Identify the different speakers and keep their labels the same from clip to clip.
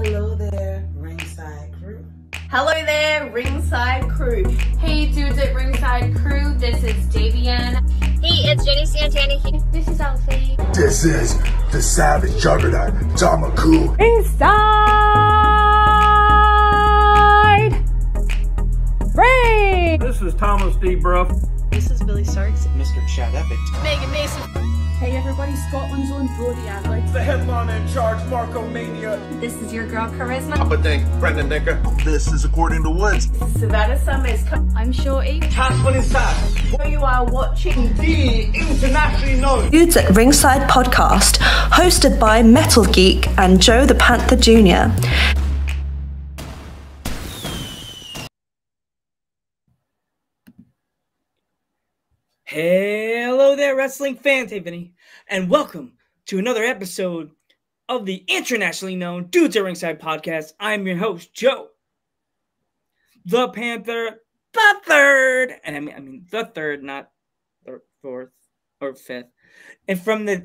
Speaker 1: Hello there, Ringside Crew.
Speaker 2: Hello there, Ringside Crew.
Speaker 3: Hey dudes at Ringside Crew, this is Davian.
Speaker 4: Hey, it's Jenny Santana here.
Speaker 3: This is Alfie.
Speaker 5: This is the Savage Juggernaut, Tamaku.
Speaker 6: Inside Ring!
Speaker 7: This is Thomas D. Bruff.
Speaker 8: This is Billy Starks.
Speaker 9: Mr. Chad Epic.
Speaker 4: Megan Mason.
Speaker 6: Hey everybody, Scotland's own Brody Adler.
Speaker 7: The headliner in charge, Marco Mania.
Speaker 3: This is your girl Charisma.
Speaker 5: Papa Dink, Brendan Dicker. This is According to Woods.
Speaker 2: Savannah Summers.
Speaker 3: I'm Shorty.
Speaker 7: Tasman Inside.
Speaker 2: You are watching
Speaker 7: The internationally known
Speaker 10: Dudes at Ringside podcast, hosted by Metal Geek and Joe the Panther Jr.
Speaker 11: Hello there, wrestling fans. Hey, Vinny, and welcome to another episode of the internationally known Dudes at Ringside podcast. I'm your host, Joe, the Panther, the third, and I mean the third, not the fourth or fifth. And from the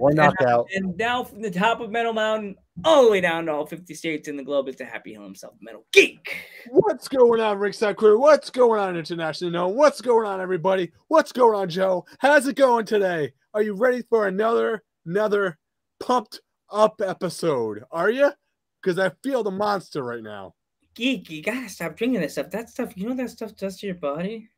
Speaker 11: and now from the top of Metal Mountain all the way down to all 50 states in the globe is the Happy Hill himself, Metal Geek.
Speaker 12: What's going on, Ringside Crew? What's going on, International Known? What's going on, everybody? What's going on, Joe? How's it going today? Are you ready for another pumped up episode? Are you? Because I feel the monster right now.
Speaker 11: Geek, you gotta stop drinking that stuff. That stuff, you know that stuff does to your body?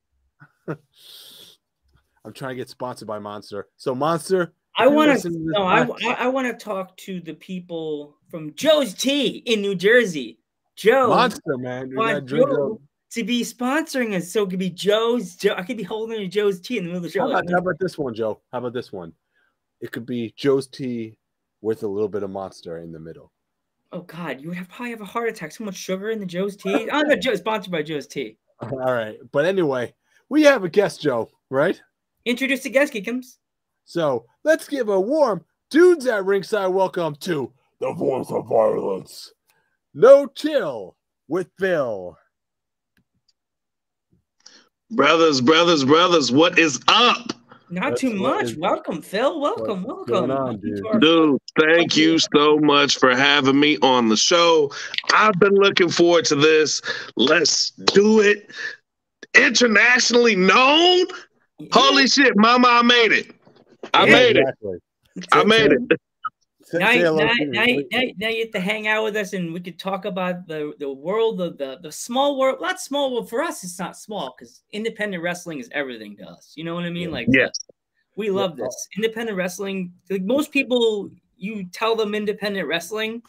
Speaker 12: I'm trying to get sponsored by Monster. So, Monster,
Speaker 11: I want to talk to the people from Joe's Tea in New Jersey. Joe,
Speaker 12: Monster, man,
Speaker 11: Joe to be sponsoring us, so it could be Joe's. I could be holding a Joe's Tea in the middle of the show.
Speaker 12: How about this one, Joe? How about this one? It could be Joe's Tea with a little bit of Monster in the middle.
Speaker 11: Oh God, you would probably have a heart attack. So much sugar in the Joe's Tea. Oh no, Joe, sponsored by Joe's Tea.
Speaker 12: All right, but anyway, we have a guest, Joe. Right?
Speaker 11: Introduce the guest, Geekums.
Speaker 12: So let's give a warm Dudes at Ringside welcome to the voice of violence, No Chill with Phil.
Speaker 13: Brothers, what is up?
Speaker 11: Not too much. Welcome, Phil. Welcome.
Speaker 12: What's going on,
Speaker 13: dude, thank you so much for having me on the show. I've been looking forward to this. Let's do it. Internationally known? Yeah. Holy shit, mama, I made it. I made it.
Speaker 11: Now you get to hang out with us and we could talk about the world of the small world. Not small world. For us, it's not small because independent wrestling is everything to us. You know what I mean? Like,
Speaker 13: yes.
Speaker 11: We love this. Independent wrestling, like most people, you tell them independent wrestling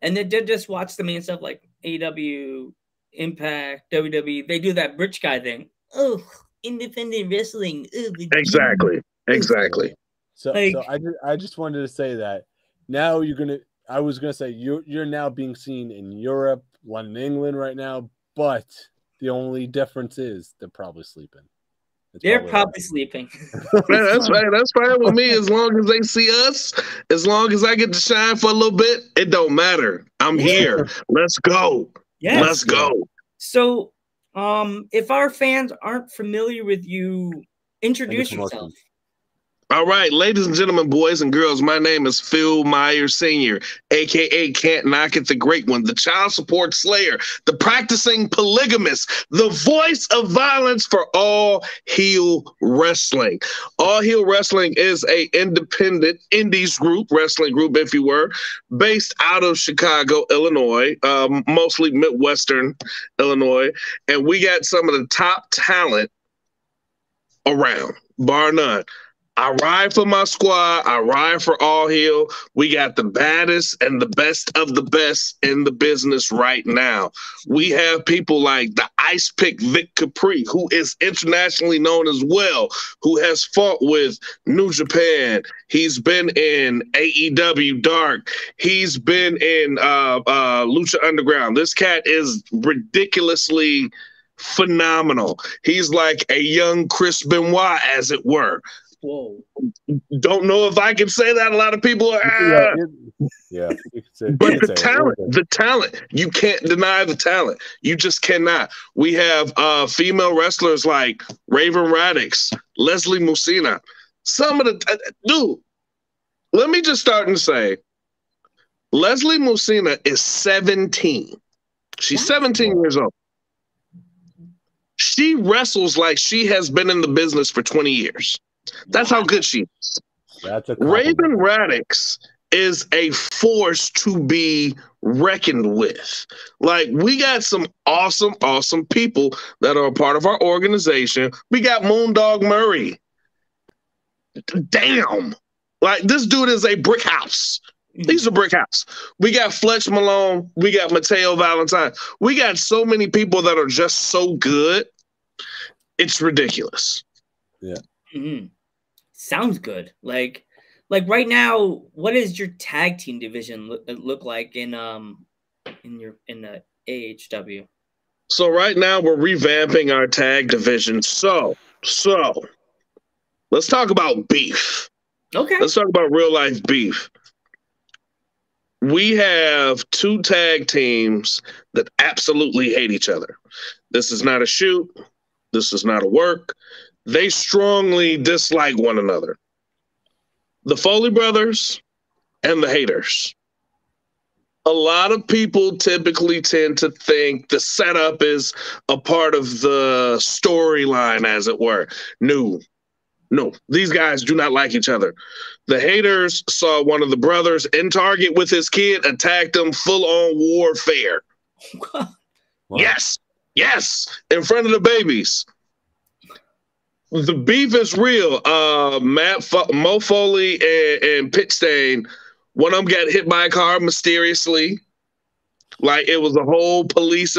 Speaker 11: and they just watch the main stuff like AEW, Impact, WWE. They do that rich guy thing. Oh, independent wrestling.
Speaker 13: Exactly.
Speaker 12: So I just wanted to say that now I was gonna say you're now being seen in Europe, London, England right now, but the only difference is they're probably sleeping.
Speaker 11: They're probably sleeping.
Speaker 13: Man, that's right. That's fine with me as long as they see us. As long as I get to shine for a little bit, it don't matter. I'm here. Let's go.
Speaker 11: Yes.
Speaker 13: Let's go.
Speaker 11: So, if our fans aren't familiar with you, introduce yourself.
Speaker 13: All right, ladies and gentlemen, boys and girls, my name is Phil Myers Sr., a.k.a. Can't Knock It, the Great One, the child support slayer, the practicing polygamist, the voice of violence for All Heel Wrestling. All Heel Wrestling is a independent indies group, wrestling group, if you were, based out of Chicago, Illinois, mostly Midwestern Illinois, and we got some of the top talent around, bar none. I ride for my squad. I ride for All Heel. We got the baddest and the best of the best in the business right now. We have people like the Ice Pick Vic Capri, who is internationally known as well, who has fought with New Japan. He's been in AEW Dark. He's been in Lucha Underground. This cat is ridiculously phenomenal. He's like a young Chris Benoit, as it were.
Speaker 11: Whoa.
Speaker 13: Don't know if I can say that. A lot of people are but the talent, you can't deny the talent. You just cannot. We have female wrestlers like Raven Radix, Leslie Musina. Some of the dude, let me just start and say Leslie Musina is 17. She's 17 years old. She wrestles like she has been in the business for 20 years. That's how good she is.
Speaker 12: That's a
Speaker 13: Raven Radix is a force to be reckoned with. Like, we got some awesome, awesome people that are a part of our organization. We got Moondog Murray. Damn. Like, this dude is a brick house. He's a brick house. We got Fletch Malone. We got Mateo Valentine. We got so many people that are just so good. It's ridiculous.
Speaker 12: Yeah.
Speaker 11: Mm-hmm. Sounds good. Like right now, what does your tag team division look like in the AHW?
Speaker 13: So right now we're revamping our tag division. So let's talk about beef.
Speaker 11: Okay.
Speaker 13: Let's talk about real life beef. We have 2 tag teams that absolutely hate each other. This is not a shoot. This is not a work. They strongly dislike one another. The Foley brothers and the Haters. A lot of people typically tend to think the setup is a part of the storyline, as it were. No, these guys do not like each other. The Haters saw one of the brothers in Target with his kid, attacked him, full-on warfare.
Speaker 12: Wow.
Speaker 13: Yes, in front of the babies. The beef is real. Mo Foley and Pit Stain, one of them got hit by a car mysteriously. Like, it was a whole police.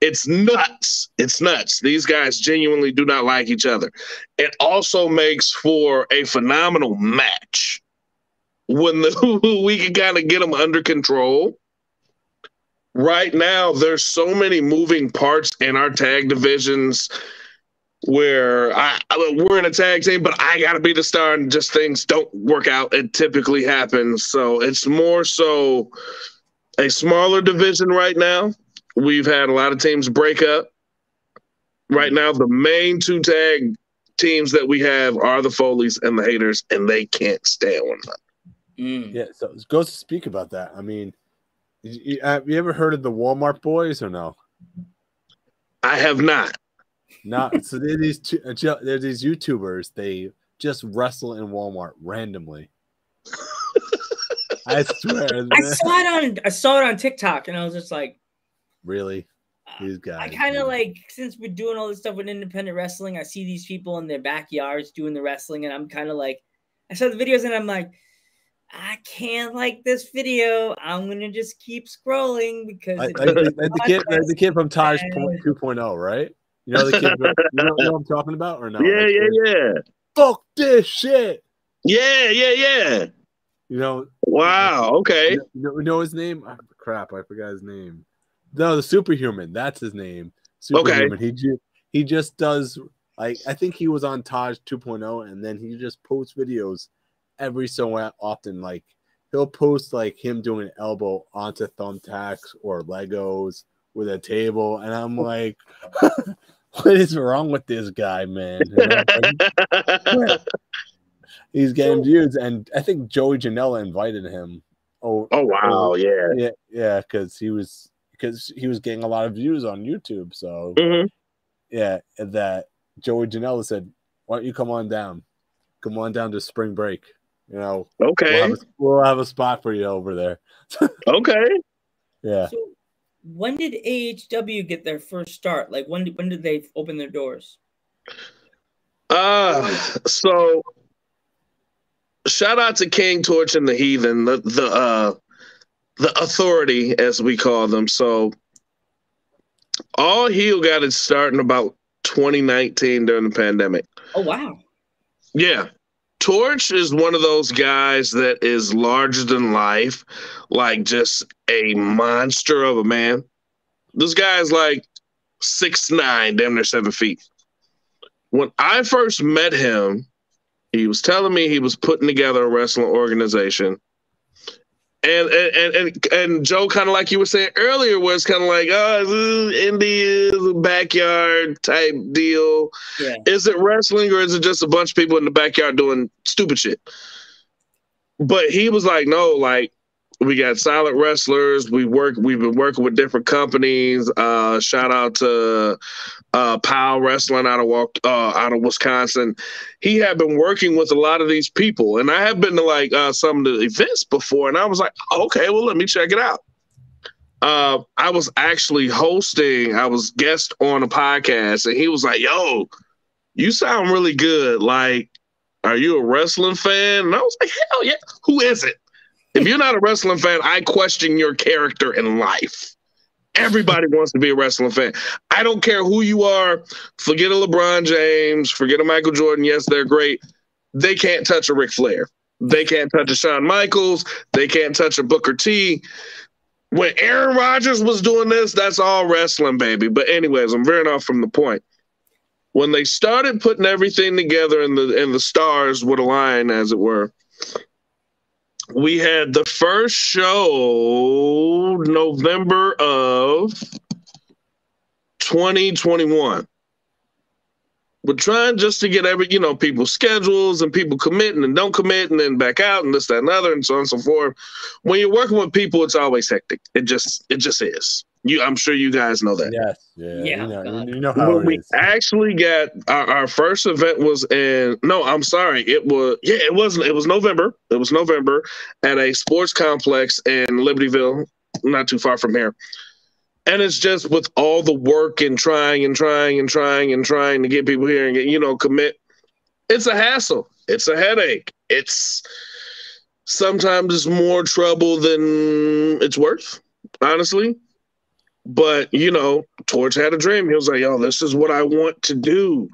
Speaker 13: It's nuts. It's nuts. These guys genuinely do not like each other. It also makes for a phenomenal match when we can kind of get them under control. Right now, there's so many moving parts in our tag divisions where we're in a tag team, but I got to be the star and just things don't work out. It typically happens. So it's more so a smaller division right now. We've had a lot of teams break up. Right now, the main 2 tag teams that we have are the Foleys and the Haters, and they can't stand one another.
Speaker 12: Yeah, so it goes to speak about that. I mean, have you ever heard of the Walmart Boys or no?
Speaker 13: I have not.
Speaker 12: No, so they're these YouTubers. They just wrestle in Walmart randomly. I swear.
Speaker 11: I saw it on TikTok, and I was just like,
Speaker 12: really? These guys.
Speaker 11: I kind of like, since we're doing all this stuff with independent wrestling, I see these people in their backyards doing the wrestling, and I'm kind of like, I saw the videos, and I'm like, I can't like this video. I'm gonna just keep scrolling because
Speaker 12: the kid from Taj 2.0, right? You know the kid. You know what I'm talking about, or no?
Speaker 13: Yeah.
Speaker 12: Fuck this shit.
Speaker 13: Yeah.
Speaker 12: You know.
Speaker 13: Wow. Okay.
Speaker 12: You know his name? Oh, crap, I forgot his name. No, the Superhuman. That's his name. Superhuman. Okay. He just does, like, I think he was on Taj 2.0, and then he just posts videos every so often. Like, he'll post like him doing an elbow onto thumbtacks or Legos with a table, and I'm like, what is wrong with this guy, man? You know? He's getting views, and I think Joey Janela invited him.
Speaker 13: Oh wow,
Speaker 12: yeah, because he was getting a lot of views on YouTube. So yeah, that Joey Janela said, "Why don't you come on down to spring break? You know,
Speaker 13: okay,
Speaker 12: we'll have a spot for you over there."
Speaker 13: Okay,
Speaker 12: yeah.
Speaker 11: So when did AHW get their first start? Like, when did they open their doors?
Speaker 13: So shout out to King Torch and the Heathen, the authority, as we call them. So All Heel got its start in about 2019 during the pandemic.
Speaker 11: Oh, wow.
Speaker 13: Yeah. Torch is one of those guys that is larger than life, like just a monster of a man. This guy's like 6'9", damn near 7 feet. When I first met him, he was telling me he was putting together a wrestling organization. And Joe, kind of like you were saying earlier, was kind of like, indie is a backyard type deal.
Speaker 11: Yeah.
Speaker 13: Is it wrestling or is it just a bunch of people in the backyard doing stupid shit? But he was like, no, like, We got solid wrestlers. We've been working with different companies. Shout out to Powell Wrestling out of Wisconsin. He had been working with a lot of these people, and I have been to like some of the events before, and I was like, okay, well, let me check it out. I was actually I was guest on a podcast, and he was like, yo, you sound really good. Like, are you a wrestling fan? And I was like, hell yeah. Who is it? If you're not a wrestling fan, I question your character in life. Everybody wants to be a wrestling fan. I don't care who you are. Forget a LeBron James. Forget a Michael Jordan. Yes, they're great. They can't touch a Ric Flair. They can't touch a Shawn Michaels. They can't touch a Booker T. When Aaron Rodgers was doing this, that's all wrestling, baby. But anyways, I'm veering off from the point. When they started putting everything together and the stars would align, as it were, we had the first show November of 2021. We're trying just to get people's schedules and people committing and don't commit and then back out and this, that, and other, and so on and so forth. When you're working with people, it's always hectic. It just is. I'm sure you guys know that.
Speaker 12: Yes.
Speaker 11: Yeah.
Speaker 12: You know how
Speaker 13: when we actually got our first event was it was November. It was November at a sports complex in Libertyville, not too far from here. And it's just with all the work and trying to get people here and get, commit. It's a hassle. It's a headache. It's sometimes it's more trouble than it's worth, honestly. But, Torch had a dream. He was like, yo, this is what I want to do.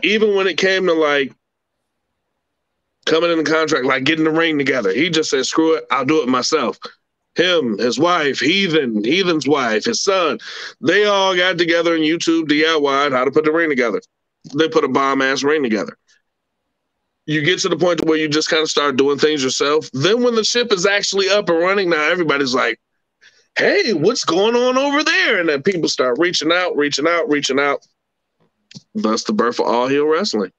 Speaker 13: Even when it came to like coming in the contract, like getting the ring together, he just said, screw it, I'll do it myself. Him, his wife, Heathen's wife, his son, they all got together and YouTube DIY'd how to put the ring together. They put a bomb-ass ring together. You get to the point to where you just kind of start doing things yourself. Then when the ship is actually up and running, now everybody's like, hey, what's going on over there? And then people start reaching out. Thus the birth of All Heel Wrestling.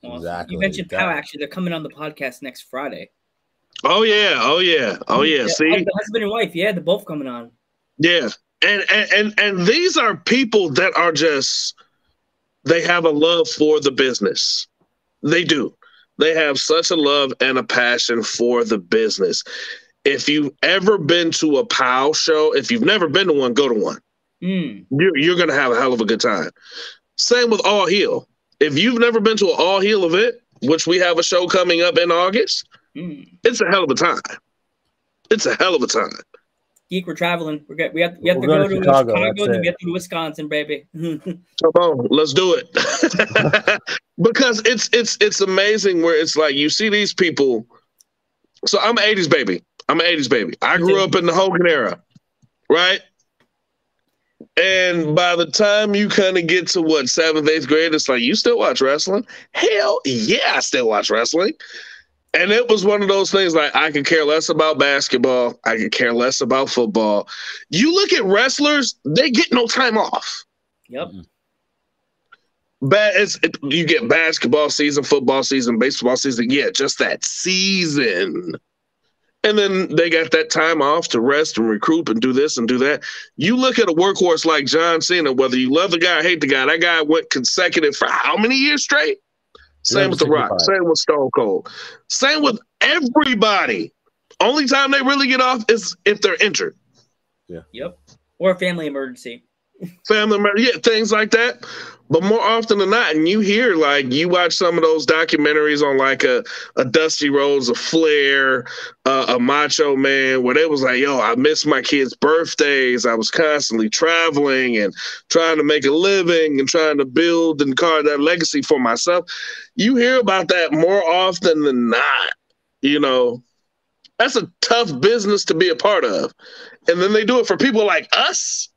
Speaker 11: Exactly. You mentioned Pow, actually. They're coming on the podcast next Friday.
Speaker 13: Oh yeah. See,
Speaker 11: the husband and wife, they're both coming on.
Speaker 13: Yeah, and these are people that are they have a love for the business. They do. They have such a love and a passion for the business. If you've ever been to a POW show, if you've never been to one, go to one. You're gonna have a hell of a good time. Same with All Heel. If you've never been to an All Heel event, which we have a show coming up in August. It's a hell of a time.
Speaker 11: Geek, we're traveling. We have to go to Chicago and we have to go to Wisconsin, baby.
Speaker 13: Come on, let's do it. Because it's amazing where it's like you see these people. So I'm an 80s baby. I grew up in the Hogan era, right? And by the time you kind of get to 7th, 8th grade, it's like, you still watch wrestling? Hell yeah, I still watch wrestling. And it was one of those things like I could care less about basketball. I could care less about football. You look at wrestlers, they get no time off.
Speaker 11: Yep.
Speaker 13: You get basketball season, football season, baseball season. Yeah, just that season. And then they got that time off to rest and recruit and do this and do that. You look at a workhorse like John Cena, whether you love the guy or hate the guy, that guy went consecutive for how many years straight? Same with The Rock. Same with Stone Cold. Same with everybody. Only time they really get off is if they're injured.
Speaker 12: Yeah.
Speaker 11: Yep. Or a family emergency.
Speaker 13: Things like that. But more often than not, and you hear, like, you watch some of those documentaries on like a Dusty Rhodes, a Flair, a Macho Man, where they was like, yo, I miss my kids' birthdays. I was constantly traveling and trying to make a living and trying to build and carve that legacy for myself. You hear about that more often than not. That's a tough business to be a part of. And then they do it for people like us.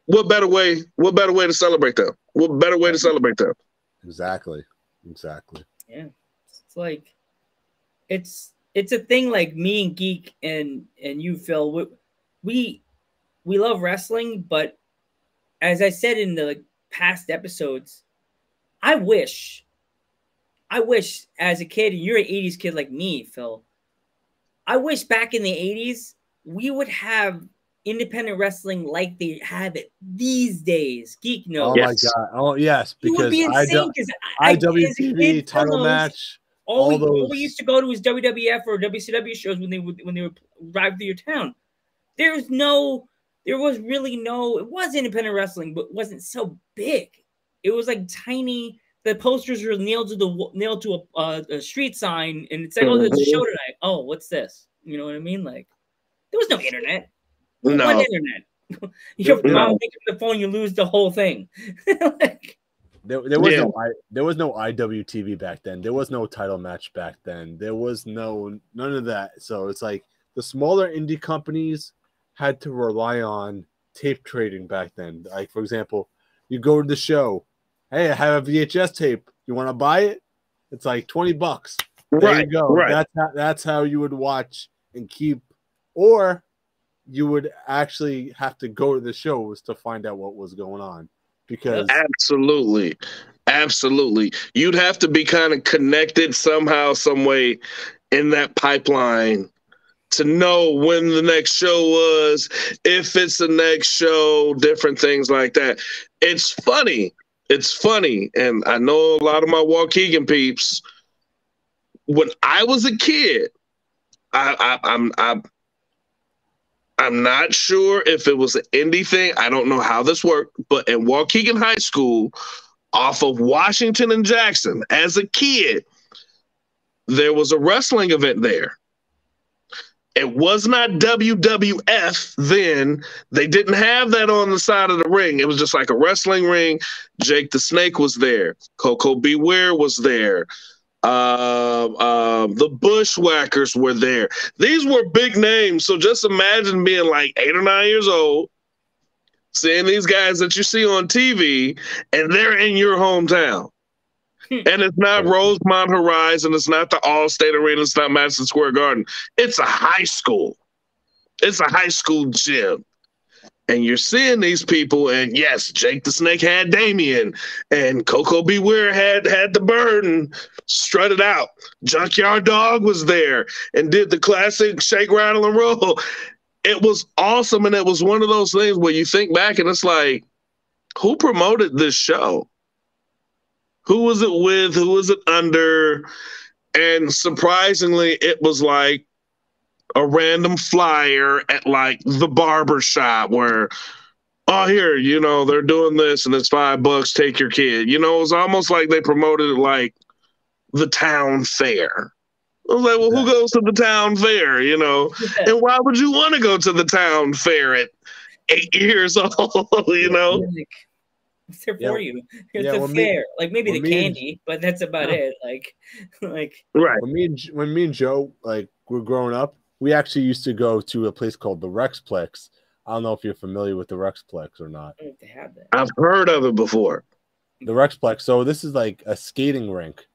Speaker 13: What better way to celebrate them? What better way to celebrate them?
Speaker 12: Exactly.
Speaker 11: Yeah. It's like it's a thing like me and Geek and you, Phil. We love wrestling, but as I said in the past episodes, I wish as a kid, and you're an 80s kid like me, Phil, I wish back in the 80s we would have independent wrestling like they have it these days. Geek knows.
Speaker 12: Oh my god! Oh yes, because IWTV title match.
Speaker 11: All we used to go to was WWF or WCW shows when they would arrive to your town. There was really no. It was independent wrestling, but it wasn't so big. It was like tiny. The posters were nailed to a street sign, and it's like, oh, there's a show tonight. Oh, what's this? You know what I mean? Like, there was no internet.
Speaker 13: No.
Speaker 11: What internet? Your mom picks up the phone, you lose the whole thing.
Speaker 12: There was no IWTV back then. There was no title match back then. There was none of that. So it's like the smaller indie companies had to rely on tape trading back then. Like, for example, you go to the show. Hey, I have a VHS tape. You want to buy it? It's like $20. There you go.
Speaker 13: Right.
Speaker 12: That's how you would watch and keep, or you would actually have to go to the shows to find out what was going on. Because
Speaker 13: absolutely, you'd have to be kind of connected somehow, some way in that pipeline to know when the next show was, if it's the next show, different things like that. It's funny, and I know a lot of my Waukegan peeps. When I was a kid, I'm not sure if it was an indie thing. I don't know how this worked, but in Waukegan High School, off of Washington and Jackson, as a kid, there was a wrestling event there. It was not WWF then. They didn't have that on the side of the ring. It was just like a wrestling ring. Jake the Snake was there. Coco Beware was there. The Bushwhackers were there. These were big names. So just imagine being like 8 or 9 years old, seeing these guys that you see on TV, and they're in your hometown. And it's not Rosemont Horizon. It's not the Allstate Arena. It's not Madison Square Garden. It's a high school. It's a high school gym. And you're seeing these people, and yes, Jake the Snake had Damien, and Coco Beware had the bird and strutted out. Junkyard Dog was there and did the classic shake, rattle, and roll. It was awesome, and it was one of those things where you think back and it's like, who promoted this show? Who was it with? Who was it under? And surprisingly, it was like a random flyer at like the barber shop where, oh, here, you know, they're doing this and it's $5, take your kid. You know, it was almost like they promoted it like the town fair. I was like, well, who goes to the town fair, you know? And why would you want to go to the town fair at 8 years old, you know?
Speaker 11: It's there for you. It's a fair. Like maybe the candy, but that's about it. Like
Speaker 13: right.
Speaker 12: When me and Joe were growing up, we actually used to go to a place called the Rexplex. I don't know if you're familiar with the Rexplex or not.
Speaker 11: I don't know if they have that.
Speaker 13: I've heard of it before.
Speaker 12: The Rexplex. So this is like a skating rink,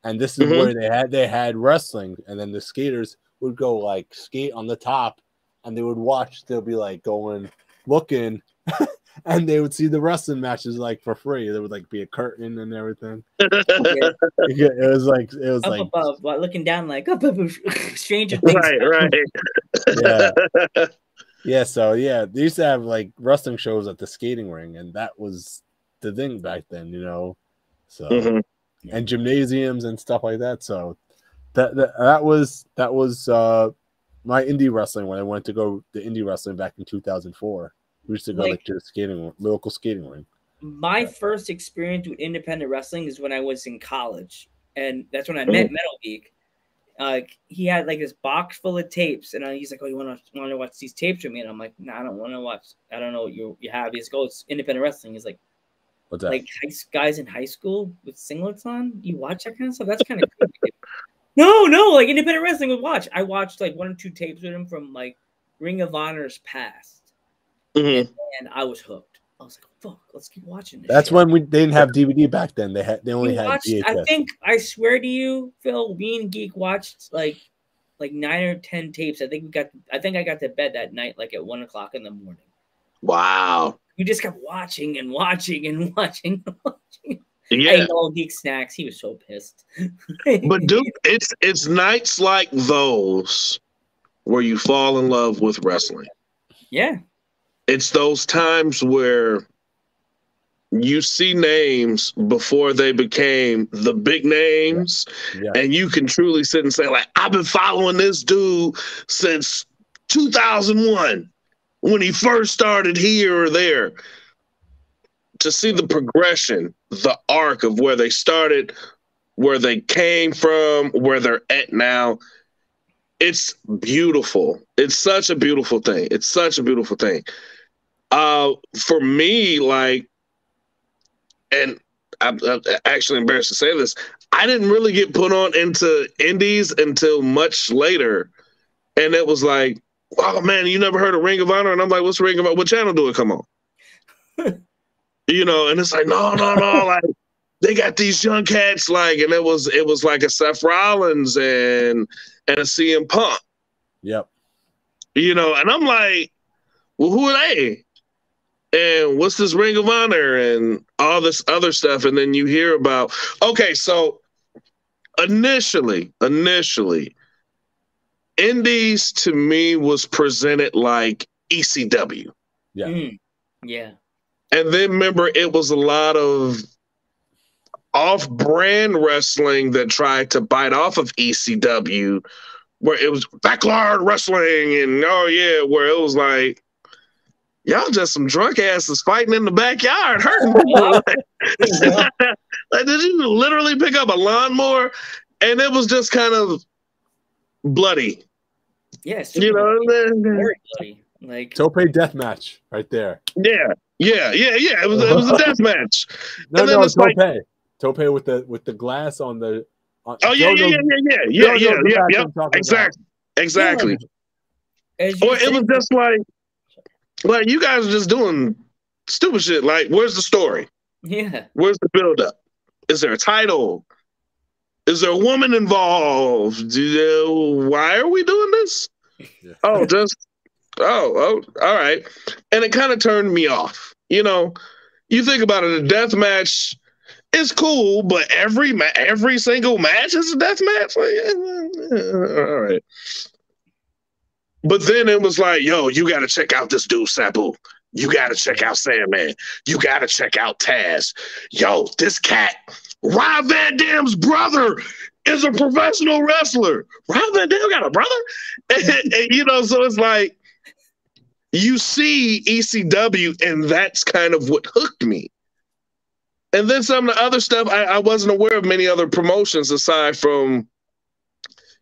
Speaker 12: and this is where they had wrestling, and then the skaters would go like skate on the top, and they would watch. They'll be like going looking. And they would see the wrestling matches like for free. There would like be a curtain and everything. It was like
Speaker 11: up above, looking down like up above Stranger Things.
Speaker 12: Right. Yeah. So yeah, they used to have like wrestling shows at the skating ring, and that was the thing back then, you know. So and gymnasiums and stuff like that. So that was my indie wrestling when I went to go to indie wrestling back in 2004. We used to go to the local skating rink.
Speaker 11: My first experience with independent wrestling is when I was in college, and that's when I met Metal Geek. He had like this box full of tapes, and he's like, "Oh, you want to watch these tapes with me?" And I'm like, "No, I don't want to watch. I don't know what you have." He's like, "Oh, it's independent wrestling." He's like,
Speaker 12: "What's that?"
Speaker 11: Like guys in high school with singlets on. You watch that kind of stuff? That's kind of creepy. No, like independent wrestling would watch. I watched like 1 or 2 tapes with him from like Ring of Honor's past. And I was hooked. I was like, "Fuck, let's keep watching this."
Speaker 12: That's when they didn't have DVD back then. They only had VHS.
Speaker 11: I swear to you, Phil, me and Geek watched like 9 or 10 tapes. I think I got to bed that night like at 1 o'clock in the morning.
Speaker 13: Wow.
Speaker 11: We just kept watching and watching and watching and watching.
Speaker 13: Yeah.
Speaker 11: Ate all Geek snacks. He was so pissed.
Speaker 13: But dude, it's nights like those where you fall in love with wrestling.
Speaker 11: Yeah.
Speaker 13: It's those times where you see names before they became the big names, and you can truly sit and say, like, I've been following this dude since 2001 when he first started here or there. To see the progression, the arc of where they started, where they came from, where they're at now, it's beautiful. It's such a beautiful thing. It's such a beautiful thing. For me, like, and I'm actually embarrassed to say this, I didn't really get put on into indies until much later. And it was like, oh man, you never heard of Ring of Honor? And I'm like, what's Ring of Honor? What channel do it come on? You know, and it's like, no, like they got these young cats, like, and it was like a Seth Rollins and a CM Punk.
Speaker 12: Yep.
Speaker 13: You know, and I'm like, well, who are they? And what's this Ring of Honor and all this other stuff? And then you hear about, okay, so initially, indies to me was presented like ECW.
Speaker 12: Yeah.
Speaker 11: Yeah.
Speaker 13: And then remember, it was a lot of off-brand wrestling that tried to bite off of ECW, where it was backyard wrestling and, oh yeah, where it was like, y'all just some drunk asses fighting in the backyard, hurting people. Like, did you literally pick up a lawnmower? And it was just kind of bloody.
Speaker 11: Yes.
Speaker 13: You know,
Speaker 11: very bloody. Like
Speaker 12: Tope death match right there.
Speaker 13: Yeah. It was a death match.
Speaker 12: No,
Speaker 13: it's
Speaker 12: Tope.
Speaker 13: like,
Speaker 12: Tope with the glass on the.
Speaker 13: Oh yeah. Exactly. Or it was just like you guys are just doing stupid shit. Like, where's the story?
Speaker 11: Yeah.
Speaker 13: Where's the build-up? Is there a title? Is there a woman involved? Why are we doing this?
Speaker 12: Yeah.
Speaker 13: Oh, all right. And it kind of turned me off. You know, you think about it, a death match is cool, but every single match is a death match. Like, all right. But then it was like, yo, you got to check out this dude, Sabu. You got to check out Sandman. You got to check out Taz. Yo, this cat, Rob Van Dam's brother, is a professional wrestler. Rob Van Dam got a brother? And, you know, so it's like, you see ECW, and that's kind of what hooked me. And then some of the other stuff, I wasn't aware of many other promotions aside from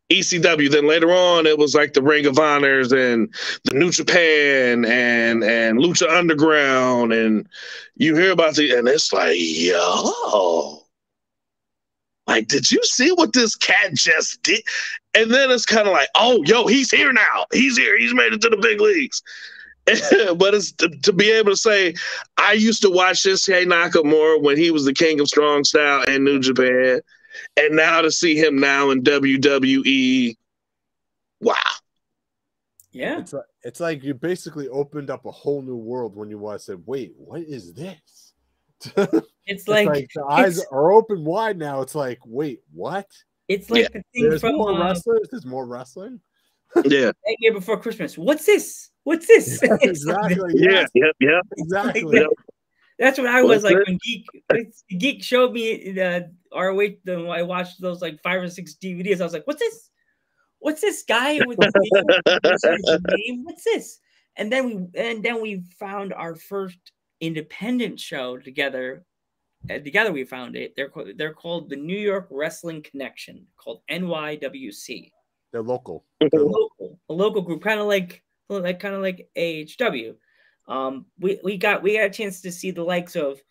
Speaker 13: ECW. Then later on, it was like the Ring of Honors and the New Japan and Lucha Underground. And you hear about and it's like, yo, like, did you see what this cat just did? And then it's kind of like, oh, yo, he's here now. He's here. He's made it to the big leagues. But it's to be able to say, I used to watch Shinsuke Nakamura when he was the king of strong style in New Japan, and now to see him now in WWE, wow.
Speaker 11: Yeah.
Speaker 12: It's like you basically opened up a whole new world when you said, wait, what is this?
Speaker 11: It's like
Speaker 12: the eyes are open wide now. It's like, wait, what?
Speaker 11: It's like the thing
Speaker 12: There's
Speaker 11: from
Speaker 12: more wrestlers. There's more wrestling.
Speaker 13: Yeah.
Speaker 11: That year before Christmas. What's this? What's this?
Speaker 12: Yeah, exactly.
Speaker 13: Yeah.
Speaker 12: Exactly.
Speaker 11: Like, that's what I was like when Geek showed me the ROH. I watched those like 5 or 6 DVDs. I was like, "What's this? What's this guy with the name? What's this?" And then we found our first independent show together. Together we found it. They're called the New York Wrestling Connection, called NYWC.
Speaker 12: They're local.
Speaker 11: A local group, kind of like AHW. We got a chance to see the likes of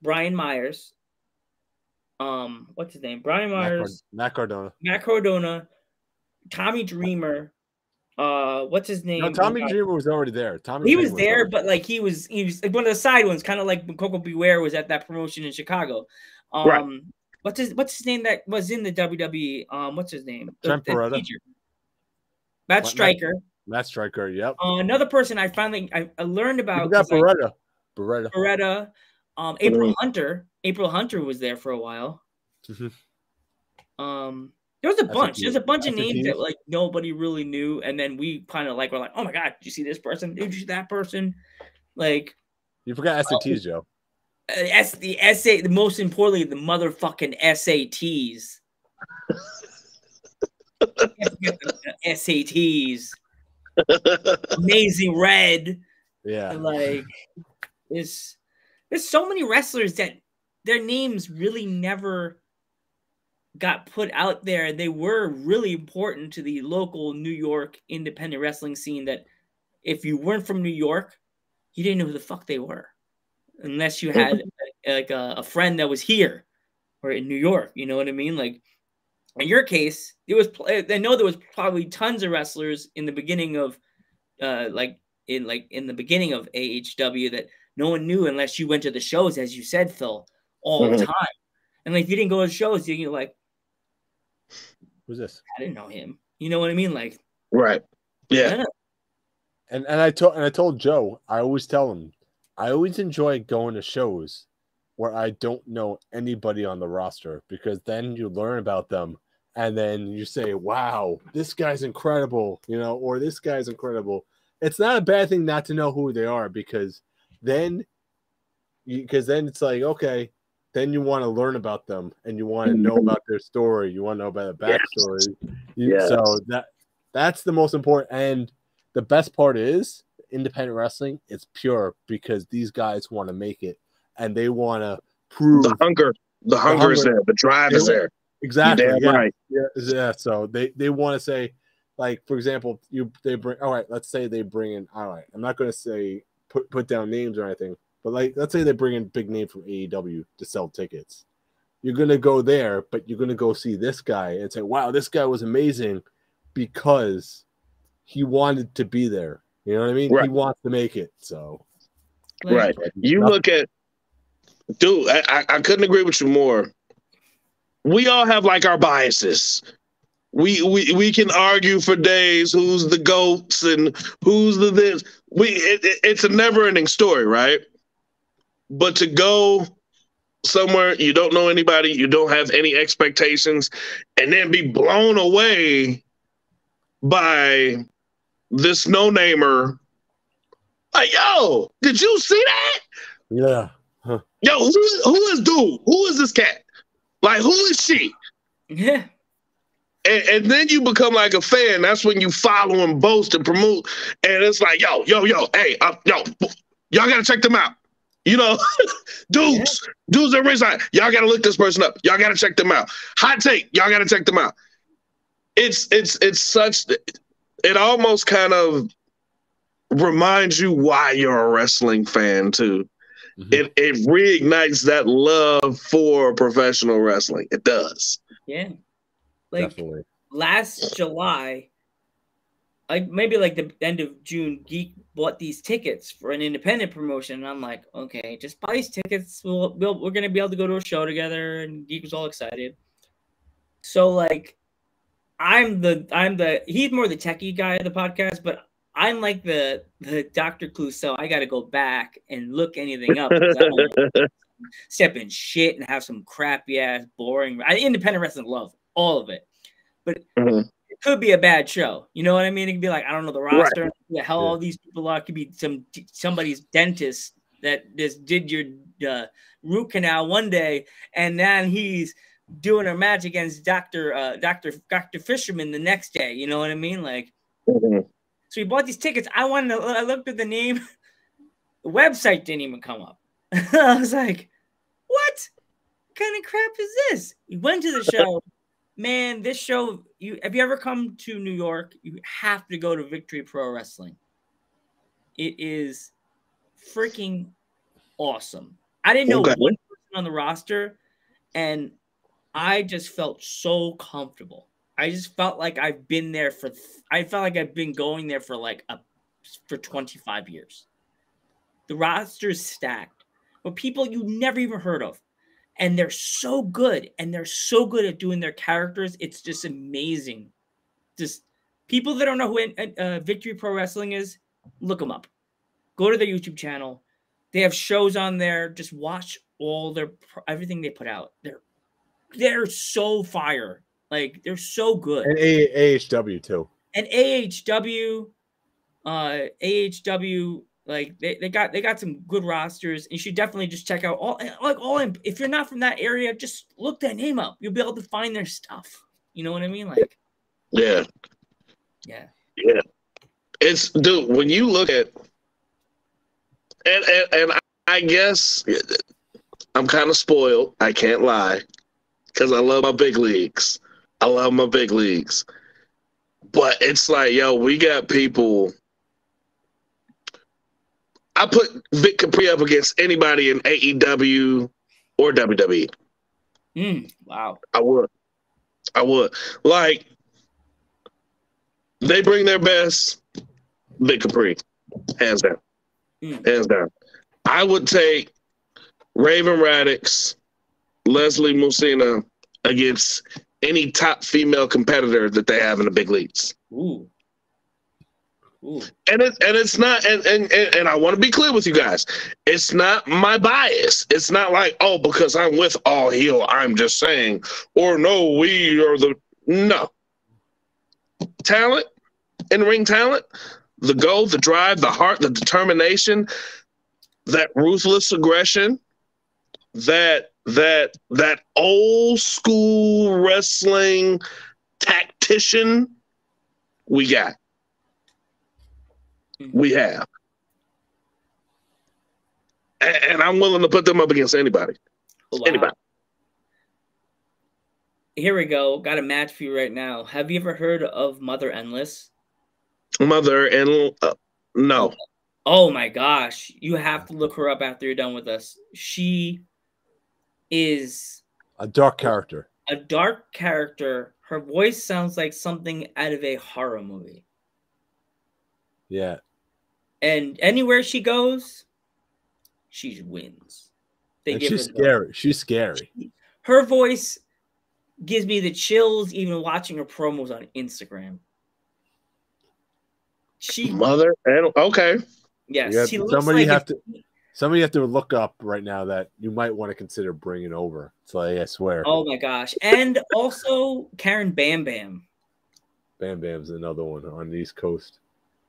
Speaker 11: Brian Myers. What's his name? Brian Myers.
Speaker 12: Matt
Speaker 11: Cardona. Tommy Dreamer. What's his name?
Speaker 12: No, Tommy Dreamer was already there.
Speaker 11: He was there, but like he was like one of the side ones, kind of like when Coco Beware was at that promotion in Chicago.
Speaker 13: Right.
Speaker 11: What's his name that was in the WWE? What's his name?
Speaker 12: Trent Beretta.
Speaker 11: Matt Striker.
Speaker 12: Matt Striker, yep.
Speaker 11: Another person I learned about.
Speaker 12: You got Beretta.
Speaker 11: April Hunter. April Hunter was there for a while. There was a bunch.
Speaker 12: SATs.
Speaker 11: There's a bunch of names that
Speaker 12: SATs.
Speaker 11: like nobody really knew, and then we kind of like were like, oh my god, did you see this person? Did you see that person? Like
Speaker 12: You forgot SATs, Joe.
Speaker 11: the most importantly, the motherfucking SATs. SATs. Amazing Red.
Speaker 12: Yeah.
Speaker 11: Like there's so many wrestlers that their names really never got put out there. They were really important to the local New York independent wrestling scene that if you weren't from New York, you didn't know who the fuck they were. Unless you had like a friend that was here or in New York, you know what I mean? Like in your case, I know there was probably tons of wrestlers in the beginning of in the beginning of AHW that no one knew unless you went to the shows, as you said, Phil, all the time. And like if you didn't go to shows, you're like,
Speaker 12: who's this?
Speaker 11: I didn't know him. You know what I mean? Like,
Speaker 13: right. Yeah.
Speaker 12: And I told Joe, I always tell him, I always enjoy going to shows where I don't know anybody on the roster, because then you learn about them and then you say, wow, this guy's incredible, you know, or this guy's incredible. It's not a bad thing not to know who they are, because then it's like, okay, then you want to learn about them and you want to know about their story. You want to know about the backstory. So that's the most important. And the best part is independent wrestling. It's pure because these guys want to make it and they want to prove
Speaker 13: the hunger is there. The drive is there.
Speaker 12: Exactly.
Speaker 13: Yeah. Right.
Speaker 12: Yeah. So they want to say, like, for example, they bring, all right, let's say they bring in, all right, I'm not going to say put down names or anything, but like, let's say they bring in big name from AEW to sell tickets. You're going to go there, but you're going to go see this guy and say, wow, this guy was amazing because he wanted to be there. You know what I mean?
Speaker 13: Right.
Speaker 12: He wants to make it. So,
Speaker 13: right. You look at, dude, I couldn't agree with you more. We all have like our biases. We can argue for days who's the GOATs and who's the this. It's a never-ending story, right? But to go somewhere you don't know anybody, you don't have any expectations, and then be blown away by this no-namer, like, yo, did you see that?
Speaker 12: Yeah. Huh.
Speaker 13: Yo, who is dude? Who is this cat? Like, who is she?
Speaker 11: Yeah.
Speaker 13: And then you become like a fan. That's when you follow and boast and promote. And it's like, yo, hey, y'all got to check them out. You know, dudes at ringside, y'all got to look this person up. Y'all got to check them out. Hot take, y'all got to check them out. It's such, it almost kind of reminds you why you're a wrestling fan too. Mm-hmm. It reignites that love for professional wrestling. It does.
Speaker 11: Yeah. Like
Speaker 12: definitely.
Speaker 11: Last July, maybe like the end of June, Geek bought these tickets for an independent promotion. And I'm like, okay, just buy these tickets. We're going to be able to go to a show together. And Geek was all excited. So like, he's more the techie guy of the podcast, but I'm like the Dr. Clouseau. I got to go back and look anything up. Step in shit and have some crappy ass, boring. Independent wrestling love all of it, but it could be a bad show. You know what I mean? It could be like, I don't know the roster, right. The hell all these people are. It could be somebody's dentist that just did your root canal one day, and then he's doing a match against Dr. Fisherman the next day. You know what I mean? Like, so we bought these tickets. I looked at the name. The website didn't even come up. I was like, what kind of crap is this? We went to the show. Man, this show, have you ever come to New York? You have to go to Victory Pro Wrestling. It is freaking awesome. I didn't know one person on the roster, and I just felt so comfortable. I just felt like I've been there I felt like I've been going there for 25 years. The roster's stacked with people you never even heard of. And they're so good. And they're so good at doing their characters. It's just amazing. Just people that don't know who Victory Pro Wrestling is, look them up. Go to their YouTube channel. They have shows on there. Just watch everything they put out. They're so fire. Like they're so good.
Speaker 12: And AHW too.
Speaker 11: And AHW, like they got some good rosters. And you should definitely just check out if you're not from that area, just look that name up. You'll be able to find their stuff. You know what I mean? Like,
Speaker 13: yeah. It's dude. When you look at and I guess I'm kind of spoiled. I can't lie because I love my big leagues. But it's like, yo, we got people. I put Vic Capri up against anybody in AEW or WWE.
Speaker 11: Wow.
Speaker 13: I would. Like, they bring their best, Vic Capri. Hands down. Hands down. I would take Raven Radix, Leslie Musina against any top female competitor that they have in the big leagues.
Speaker 11: Ooh.
Speaker 13: And it's not and I want to be clear with you guys. It's not my bias. It's not like, oh, because I'm with All Heel, I'm just saying, or no, we are no. Talent, in-ring talent, the goal, the drive, the heart, the determination, that ruthless aggression, that old school wrestling tactician we got. We have. And I'm willing to put them up against anybody.
Speaker 11: Wow.
Speaker 13: Anybody.
Speaker 11: Here we go. Got a match for you right now. Have you ever heard of Mother Endless?
Speaker 13: No.
Speaker 11: Oh my gosh. You have to look her up after you're done with us. She is
Speaker 12: a dark character.
Speaker 11: Her voice sounds like something out of a horror movie.
Speaker 12: Yeah.
Speaker 11: And anywhere she goes, she wins.
Speaker 12: She's scary. She's scary.
Speaker 11: Her voice gives me the chills even watching her promos on Instagram.
Speaker 13: Okay.
Speaker 11: Yes, she looks
Speaker 12: somebody
Speaker 11: like
Speaker 12: have to look up right now that you might want to consider bringing over. So I swear.
Speaker 11: Oh my gosh. And also Karen Bam Bam.
Speaker 12: Bam Bam's another one on the East Coast.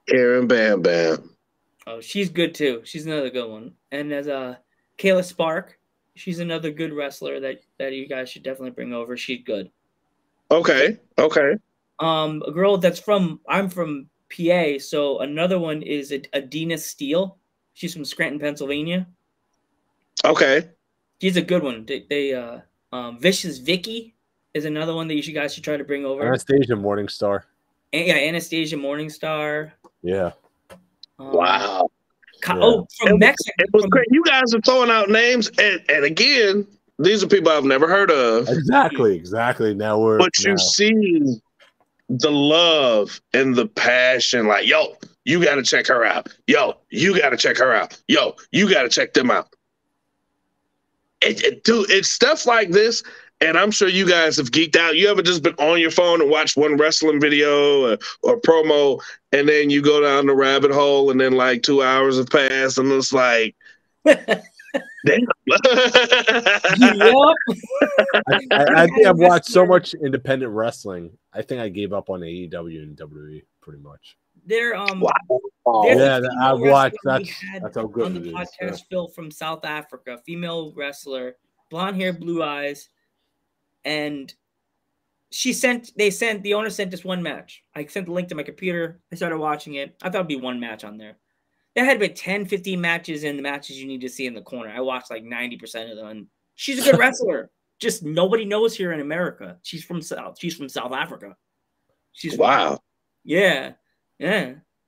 Speaker 13: Karen Bam Bam.
Speaker 11: Oh, she's good too. She's another good one. And as Kayla Spark, she's another good wrestler that you guys should definitely bring over. She's good.
Speaker 13: Okay.
Speaker 11: A girl I'm from PA, so another one is Adina Steele. She's from Scranton, Pennsylvania.
Speaker 13: Okay.
Speaker 11: She's a good one. Vicious Vicky is another one that you guys should try to bring over.
Speaker 12: Anastasia Morningstar.
Speaker 11: Anastasia Morningstar.
Speaker 12: Yeah.
Speaker 13: Wow.
Speaker 11: From Mexico.
Speaker 13: It was great. You guys are throwing out names, and again, these are people I've never heard of.
Speaker 12: Exactly. Now
Speaker 13: you see the love and the passion. Like, yo, you got to check her out. Yo, you got to check her out. Yo, you got to check them out. Dude, it's stuff like this. And I'm sure you guys have geeked out. You ever just been on your phone and watched one wrestling video or promo, and then you go down the rabbit hole, and then like 2 hours have passed, and it's like, damn.
Speaker 12: I think I've watched so much independent wrestling. I think I gave up on AEW and WWE pretty much.
Speaker 11: I've
Speaker 12: watched. That's how good
Speaker 11: on the podcast. Phil from South Africa, female wrestler, blonde hair, blue eyes. And the owner sent us one match. I sent the link to my computer. I started watching it. I thought it'd be one match on there. There had been 10, 15 matches and the matches you need to see in the corner. I watched like 90% of them. And she's a good wrestler. Just nobody knows here in America. She's from South Africa.
Speaker 13: Wow.
Speaker 11: Yeah.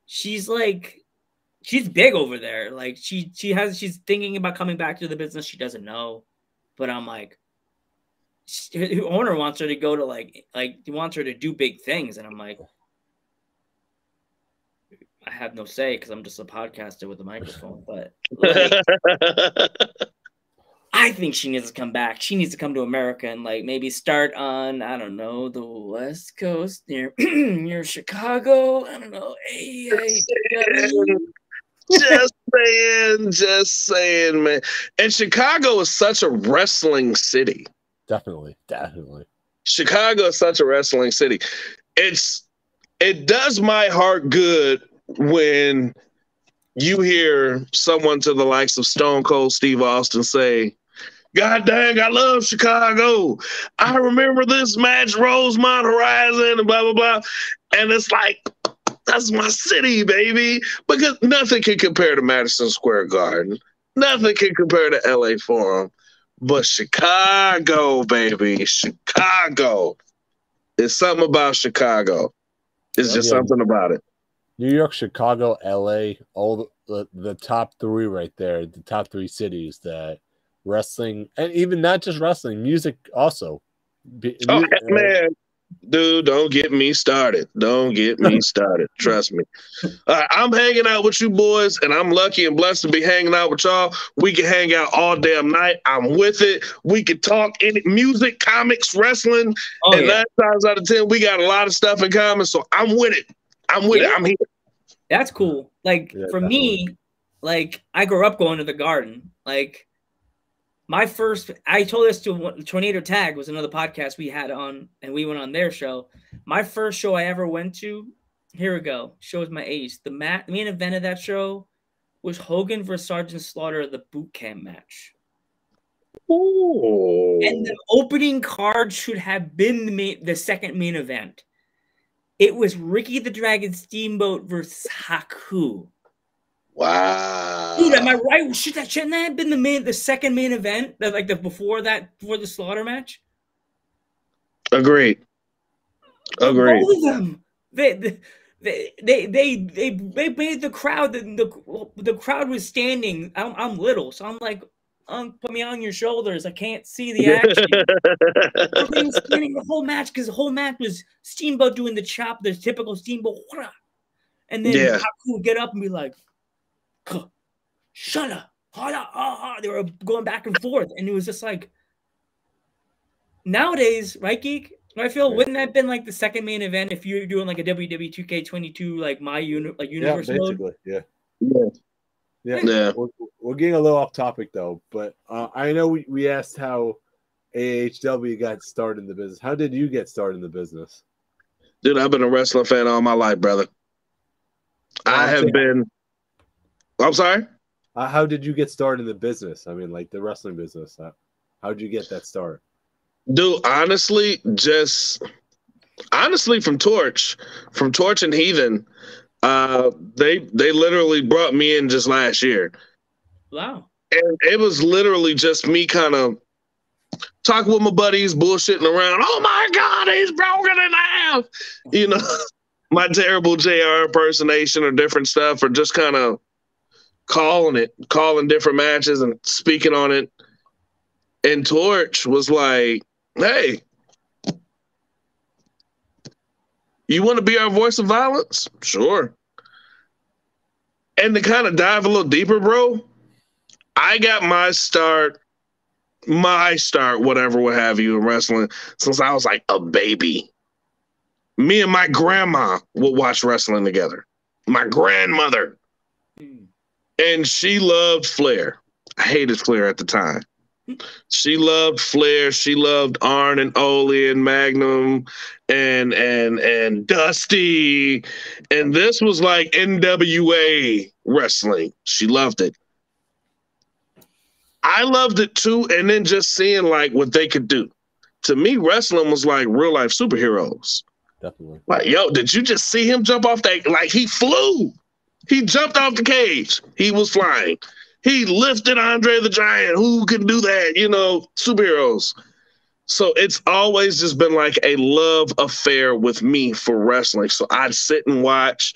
Speaker 11: She's big over there. Like she's thinking about coming back to the business. She doesn't know. But I'm like, her owner wants her to go to like he wants her to do big things, and I'm like, I have no say because I'm just a podcaster with a microphone. But I think she needs to come back. She needs to come to America and like maybe start on, I don't know, the West Coast near Chicago. I don't know.
Speaker 13: Just saying, man. And Chicago is such a wrestling city.
Speaker 12: Definitely.
Speaker 13: Chicago is such a wrestling city. It does my heart good when you hear someone to the likes of Stone Cold Steve Austin say, God dang, I love Chicago. I remember this match, Rosemont Horizon, and blah, blah, blah. And it's like, that's my city, baby. Because nothing can compare to Madison Square Garden. Nothing can compare to LA Forum. But Chicago, baby, Chicago. It's something about Chicago. It's just something about it.
Speaker 12: New York, Chicago, LA, all the top three right there, the top three cities that wrestling, and even not just wrestling, music also.
Speaker 13: Man, dude, don't get me started. Don't get me started. Trust me. I'm hanging out with you boys, and I'm lucky and blessed to be hanging out with y'all. We can hang out all damn night. I'm with it. We can talk in music, comics, wrestling, and 9 times out of 10, we got a lot of stuff in common. So I'm with it. I'm with it. I'm here.
Speaker 11: That's cool. Like for me, like I grew up going to the Garden. Like my first, I told this to Tornado Tag was another podcast we had on, and we went on their show. My first show I ever went to, here we go, shows my age. The main event of that show was Hogan versus Sergeant Slaughter, the boot camp match.
Speaker 13: Ooh.
Speaker 11: And the opening card should have been the second main event. It was Ricky the Dragon Steamboat versus Haku.
Speaker 13: Wow,
Speaker 11: dude, am I right? Shouldn't that have been the second main event? Before the Slaughter match.
Speaker 13: Agreed.
Speaker 11: Both of them. They made the crowd. The crowd was standing. I'm little, so I'm like, put me on your shoulders. I can't see the action. They were standing the whole match because the whole match was Steamboat doing the chop, the typical Steamboat, and then Haku would get up and be like, shut up. They were going back and forth, and it was just like, nowadays, right, Geek? I feel wouldn't that have been like the second main event if you were doing like a WWE 2K22 like universe mode?
Speaker 12: Yeah. We're getting a little off topic though, but I know we asked how AHW got started in the business. How did you get started in the business?
Speaker 13: Dude, I've been a wrestling fan all my life, brother. I'm sorry?
Speaker 12: How did you get started in the business? I mean, like the wrestling business. How did you get that start?
Speaker 13: Dude, honestly, from Torch and Heathen, they literally brought me in just last year.
Speaker 11: Wow.
Speaker 13: And it was literally just me kind of talking with my buddies, bullshitting around. Oh my God, he's broken in half. You know, my terrible JR impersonation or different stuff, or just kind of calling different matches and speaking on it. And Torch was like, hey, you want to be our voice of violence? Sure. And to kind of dive a little deeper, bro, I got my start, whatever, what have you, in wrestling since I was like a baby. Me and my grandma would watch wrestling together. My grandmother. And she loved Flair. I hated Flair at the time. She loved Flair. She loved Arn and Ole and Magnum and Dusty. And this was like NWA wrestling. She loved it. I loved it too. And then just seeing like what they could do. To me, wrestling was like real life superheroes.
Speaker 12: Definitely.
Speaker 13: Like, yo, did you just see him jump off that? Like, he flew. He jumped off the cage. He was flying. He lifted Andre the Giant. Who can do that? You know, superheroes. So it's always just been like a love affair with me for wrestling. So I'd sit and watch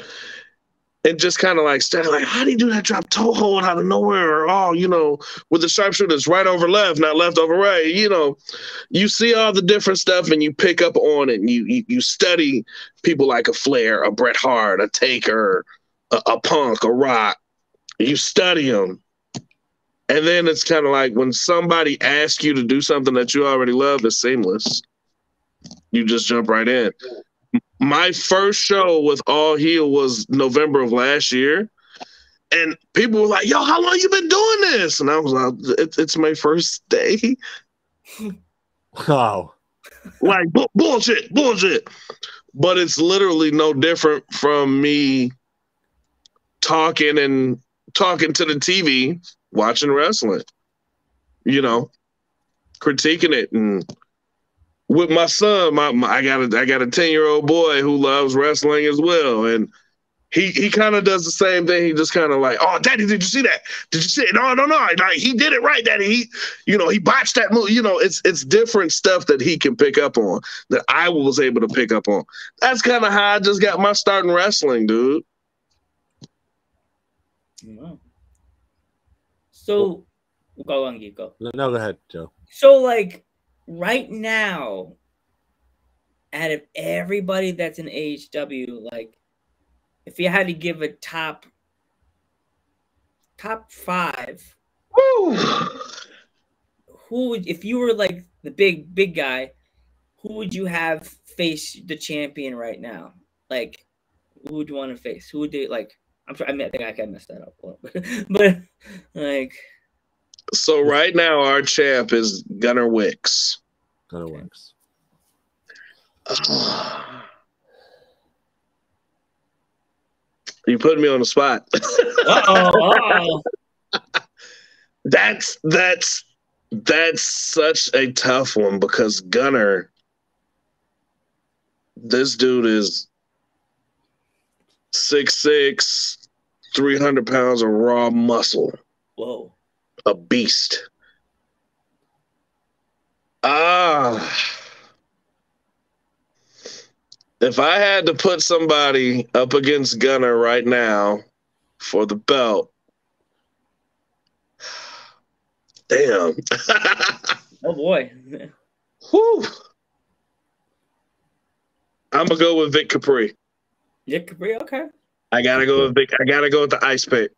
Speaker 13: and just kind of like study, like, how do you do that drop toe hold out of nowhere? Or, you know, with the sharpshooters right over left, not left over right. You know, you see all the different stuff and you pick up on it. And you study people like a Flair, a Bret Hart, a Taker, a Punk, a Rock. You study them. And then it's kind of like when somebody asks you to do something that you already love, it's seamless. You just jump right in. My first show with All Heel was November of last year. And people were like, yo, how long you been doing this? And I was like, it's my first day.
Speaker 12: Wow.
Speaker 13: Like bullshit. But it's literally no different from me talking to the TV, watching wrestling, you know, critiquing it. And with my son, I got a 10-year-old boy who loves wrestling as well. And he kind of does the same thing. He just kind of like, oh, Daddy, did you see that? Did you see it? No. Like, he did it right, Daddy. He botched that move. It's different stuff that he can pick up on that I was able to pick up on. That's kind of how I just got my start in wrestling, dude.
Speaker 11: Wow. So, go on, Geeko.
Speaker 12: No, go ahead, Joe.
Speaker 11: So, like, right now, out of everybody that's in AEW, like, if you had to give a top 5, who would, if you were like the big guy, who would you have face the champion right now? Like, who would you want to face? Who would do like? I think I can mess that up, but like.
Speaker 13: So right now, our champ is Gunnar Wicks.
Speaker 12: Gunnar Wicks.
Speaker 13: You put me on the spot.
Speaker 11: Uh-oh.
Speaker 13: That's such a tough one because Gunnar, this dude is 6'6", 300 pounds of raw muscle.
Speaker 11: Whoa.
Speaker 13: A beast. If I had to put somebody up against Gunnar right now for the belt, damn.
Speaker 11: Oh boy.
Speaker 13: Whew. I'm gonna go with Vic Capri.
Speaker 11: Vic Capri, okay.
Speaker 13: I gotta go with Vic. I gotta go with the ice pick.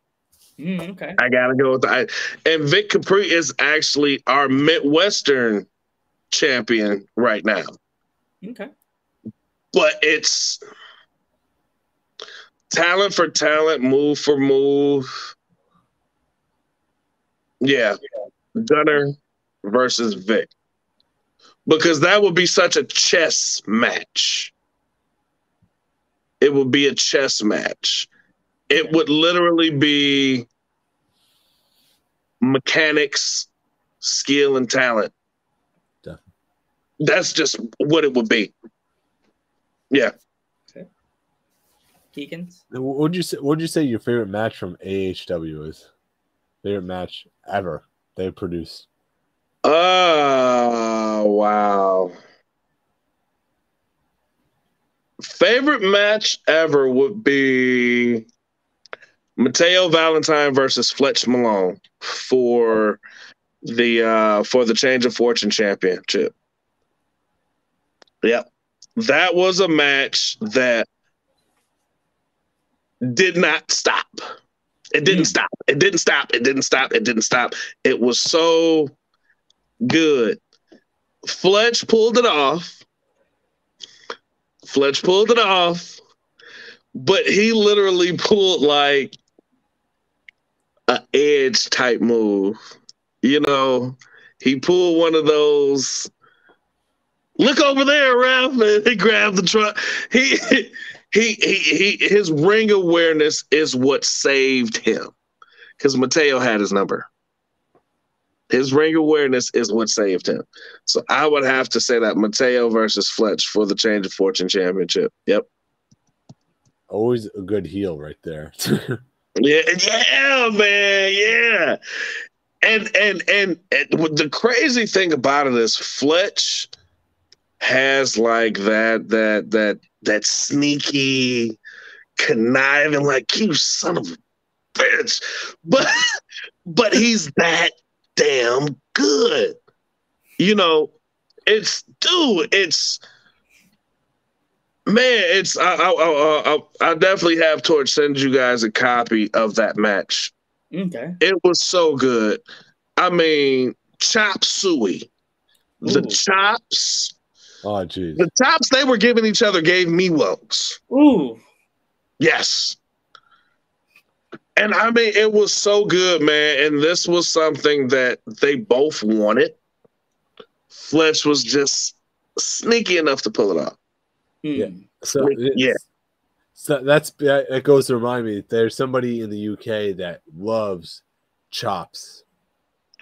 Speaker 11: Okay.
Speaker 13: I gotta go with the ice. And Vic Capri is actually our Midwestern champion right now.
Speaker 11: Okay.
Speaker 13: But it's talent for talent, move for move. Yeah. Gunnar versus Vic. Because that would be such a chess match. It would be a chess match. It would literally be mechanics, skill, and talent.
Speaker 12: Definitely.
Speaker 13: That's just what it would be. Yeah.
Speaker 11: Okay. Keekins?
Speaker 12: What'd you say your favorite match from AHW is? Favorite match ever they produced?
Speaker 13: Wow. Favorite match ever would be Mateo Valentine versus Fletch Malone for the Change of Fortune Championship. Yep. That was a match that did not stop. It didn't stop. It didn't stop. It didn't stop. It didn't stop. It was so good. Fletch pulled it off. But he literally pulled like an edge type move. You know, he pulled one of those. Look over there, ref. And he grabbed the truck. His ring awareness is what saved him because Mateo had his number. His ring awareness is what saved him. So I would have to say that Mateo versus Fletch for the Change of Fortune Championship. Yep.
Speaker 12: Always a good heel right there.
Speaker 13: Yeah, man. Yeah. And the crazy thing about it is Fletch has like that sneaky, conniving, like, you son of a bitch. But he's that damn good. You know, I definitely have Torch send you guys a copy of that match.
Speaker 11: Okay.
Speaker 13: It was so good. I mean, chop suey. The chops.
Speaker 12: Oh, geez.
Speaker 13: The chops they were giving each other gave me welts.
Speaker 11: Ooh.
Speaker 13: Yes. And I mean, it was so good, man. And this was something that they both wanted. Fletch was just sneaky enough to pull it off.
Speaker 12: Yeah. So
Speaker 13: Yeah.
Speaker 12: So that goes to remind me. There's somebody in the UK that loves chops,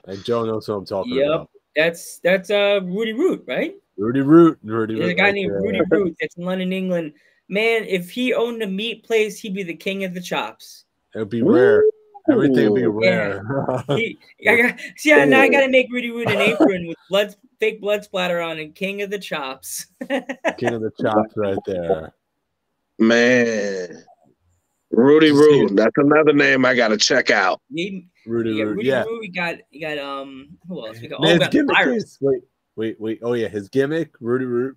Speaker 12: and Joe knows who I'm talking about.
Speaker 11: That's Rudy Root, right?
Speaker 12: Rudy Root.
Speaker 11: There's a guy named Rudy Root that's in London, England. Man, if he owned a meat place, he'd be the king of the chops.
Speaker 12: It would be rare. Everything would be rare.
Speaker 11: Yeah. Now I gotta make Rudy Root an apron with fake blood splatter on and king of the chops.
Speaker 12: King of the chops, right there.
Speaker 13: Man, Rudy Root. That's another name I gotta check out.
Speaker 12: Rudy Root.
Speaker 11: Rudy Root. We got who else? We got
Speaker 12: his gimmick
Speaker 11: Virus.
Speaker 12: Wait. Oh yeah, his gimmick, Rudy Root.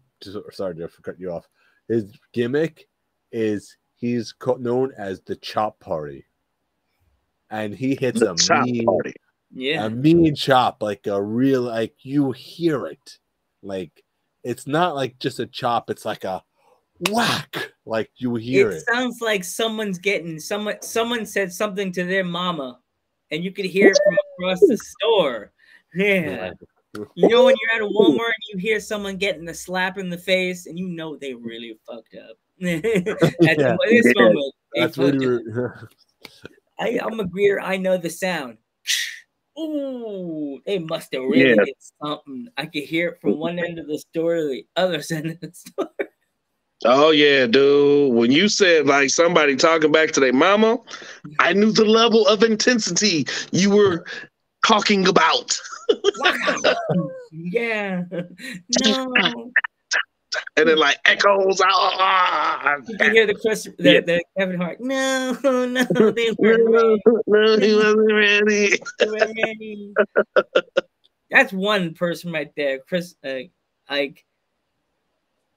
Speaker 12: Sorry, Jeff, for cutting you off. His gimmick is he's known as the Chop Party, and he hits a mean chop, like a real, like you hear it, like it's not like just a chop, it's like a whack, like you hear it.
Speaker 11: It sounds like someone said something to their mama, and you could hear it from across the store. Yeah. You know when you're at a Walmart and you hear someone getting a slap in the face, and you know they really fucked up. This moment,
Speaker 12: that's really rude.
Speaker 11: I'm a greeter. I know the sound. Ooh, they must have really hit something. I could hear it from one end of the store to the other end of the store.
Speaker 13: Oh yeah, dude. When you said like somebody talking back to their mama, I knew the level of intensity you were talking about.
Speaker 11: Yeah. No.
Speaker 13: And then like echoes.
Speaker 11: You can hear the Kevin Hart. No, they weren't ready.
Speaker 13: No, he wasn't ready.
Speaker 11: They weren't ready. That's one person right there, Chris. Like,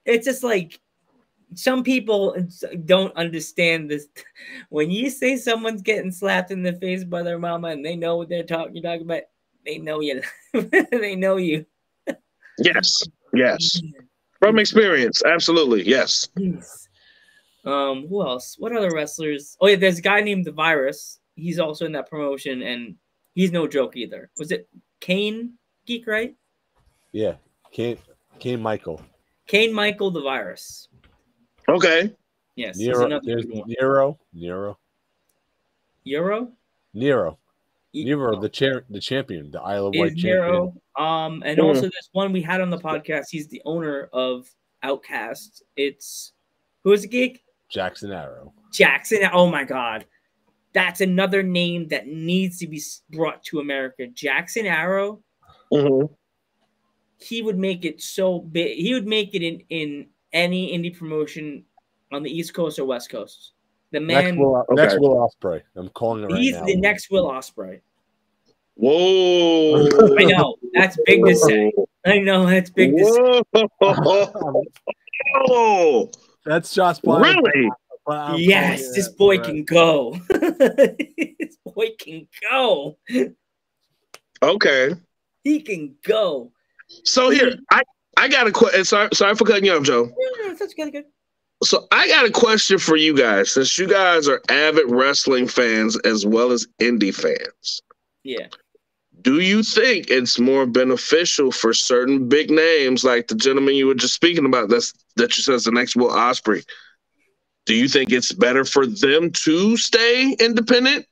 Speaker 11: it's just like some people don't understand this. When you say someone's getting slapped in the face by their mama and they know what you're talking about, they know you. They know you.
Speaker 13: Yes. From experience, absolutely, yes.
Speaker 11: Who else? What other wrestlers? Oh yeah, there's a guy named The Virus. He's also in that promotion, and he's no joke either. Was it Kane Geek, right?
Speaker 12: Yeah, Kane Michael.
Speaker 11: Kane Michael The Virus.
Speaker 13: Okay.
Speaker 11: Yes.
Speaker 12: Nero, the champion, the Isle of Wight champion.
Speaker 11: And also this one we had on the podcast. He's the owner of Outcast. Who is the geek?
Speaker 12: Jackson Arrow.
Speaker 11: Oh my God, that's another name that needs to be brought to America. Jackson Arrow.
Speaker 13: Mm-hmm.
Speaker 11: He would make it so big. He would make it in any indie promotion on the East Coast or West Coast. The man,
Speaker 12: next Will Ospreay. I'm calling it right now.
Speaker 11: He's the next Will Ospreay.
Speaker 13: Whoa!
Speaker 11: I know that's big to say. I know that's big to say.
Speaker 13: Oh,
Speaker 12: that's Josh Bryan.
Speaker 13: Really?
Speaker 11: Yes, this boy can go. This boy can go.
Speaker 13: Okay,
Speaker 11: he can go.
Speaker 13: So here, I got a question. Sorry for cutting you off, Joe.
Speaker 11: Yeah, that's good.
Speaker 13: So I got a question for you guys, since you guys are avid wrestling fans as well as indie fans.
Speaker 11: Yeah.
Speaker 13: Do you think it's more beneficial for certain big names, like the gentleman you were just speaking about, that you said is the next Will Ospreay? Do you think it's better for them to stay independent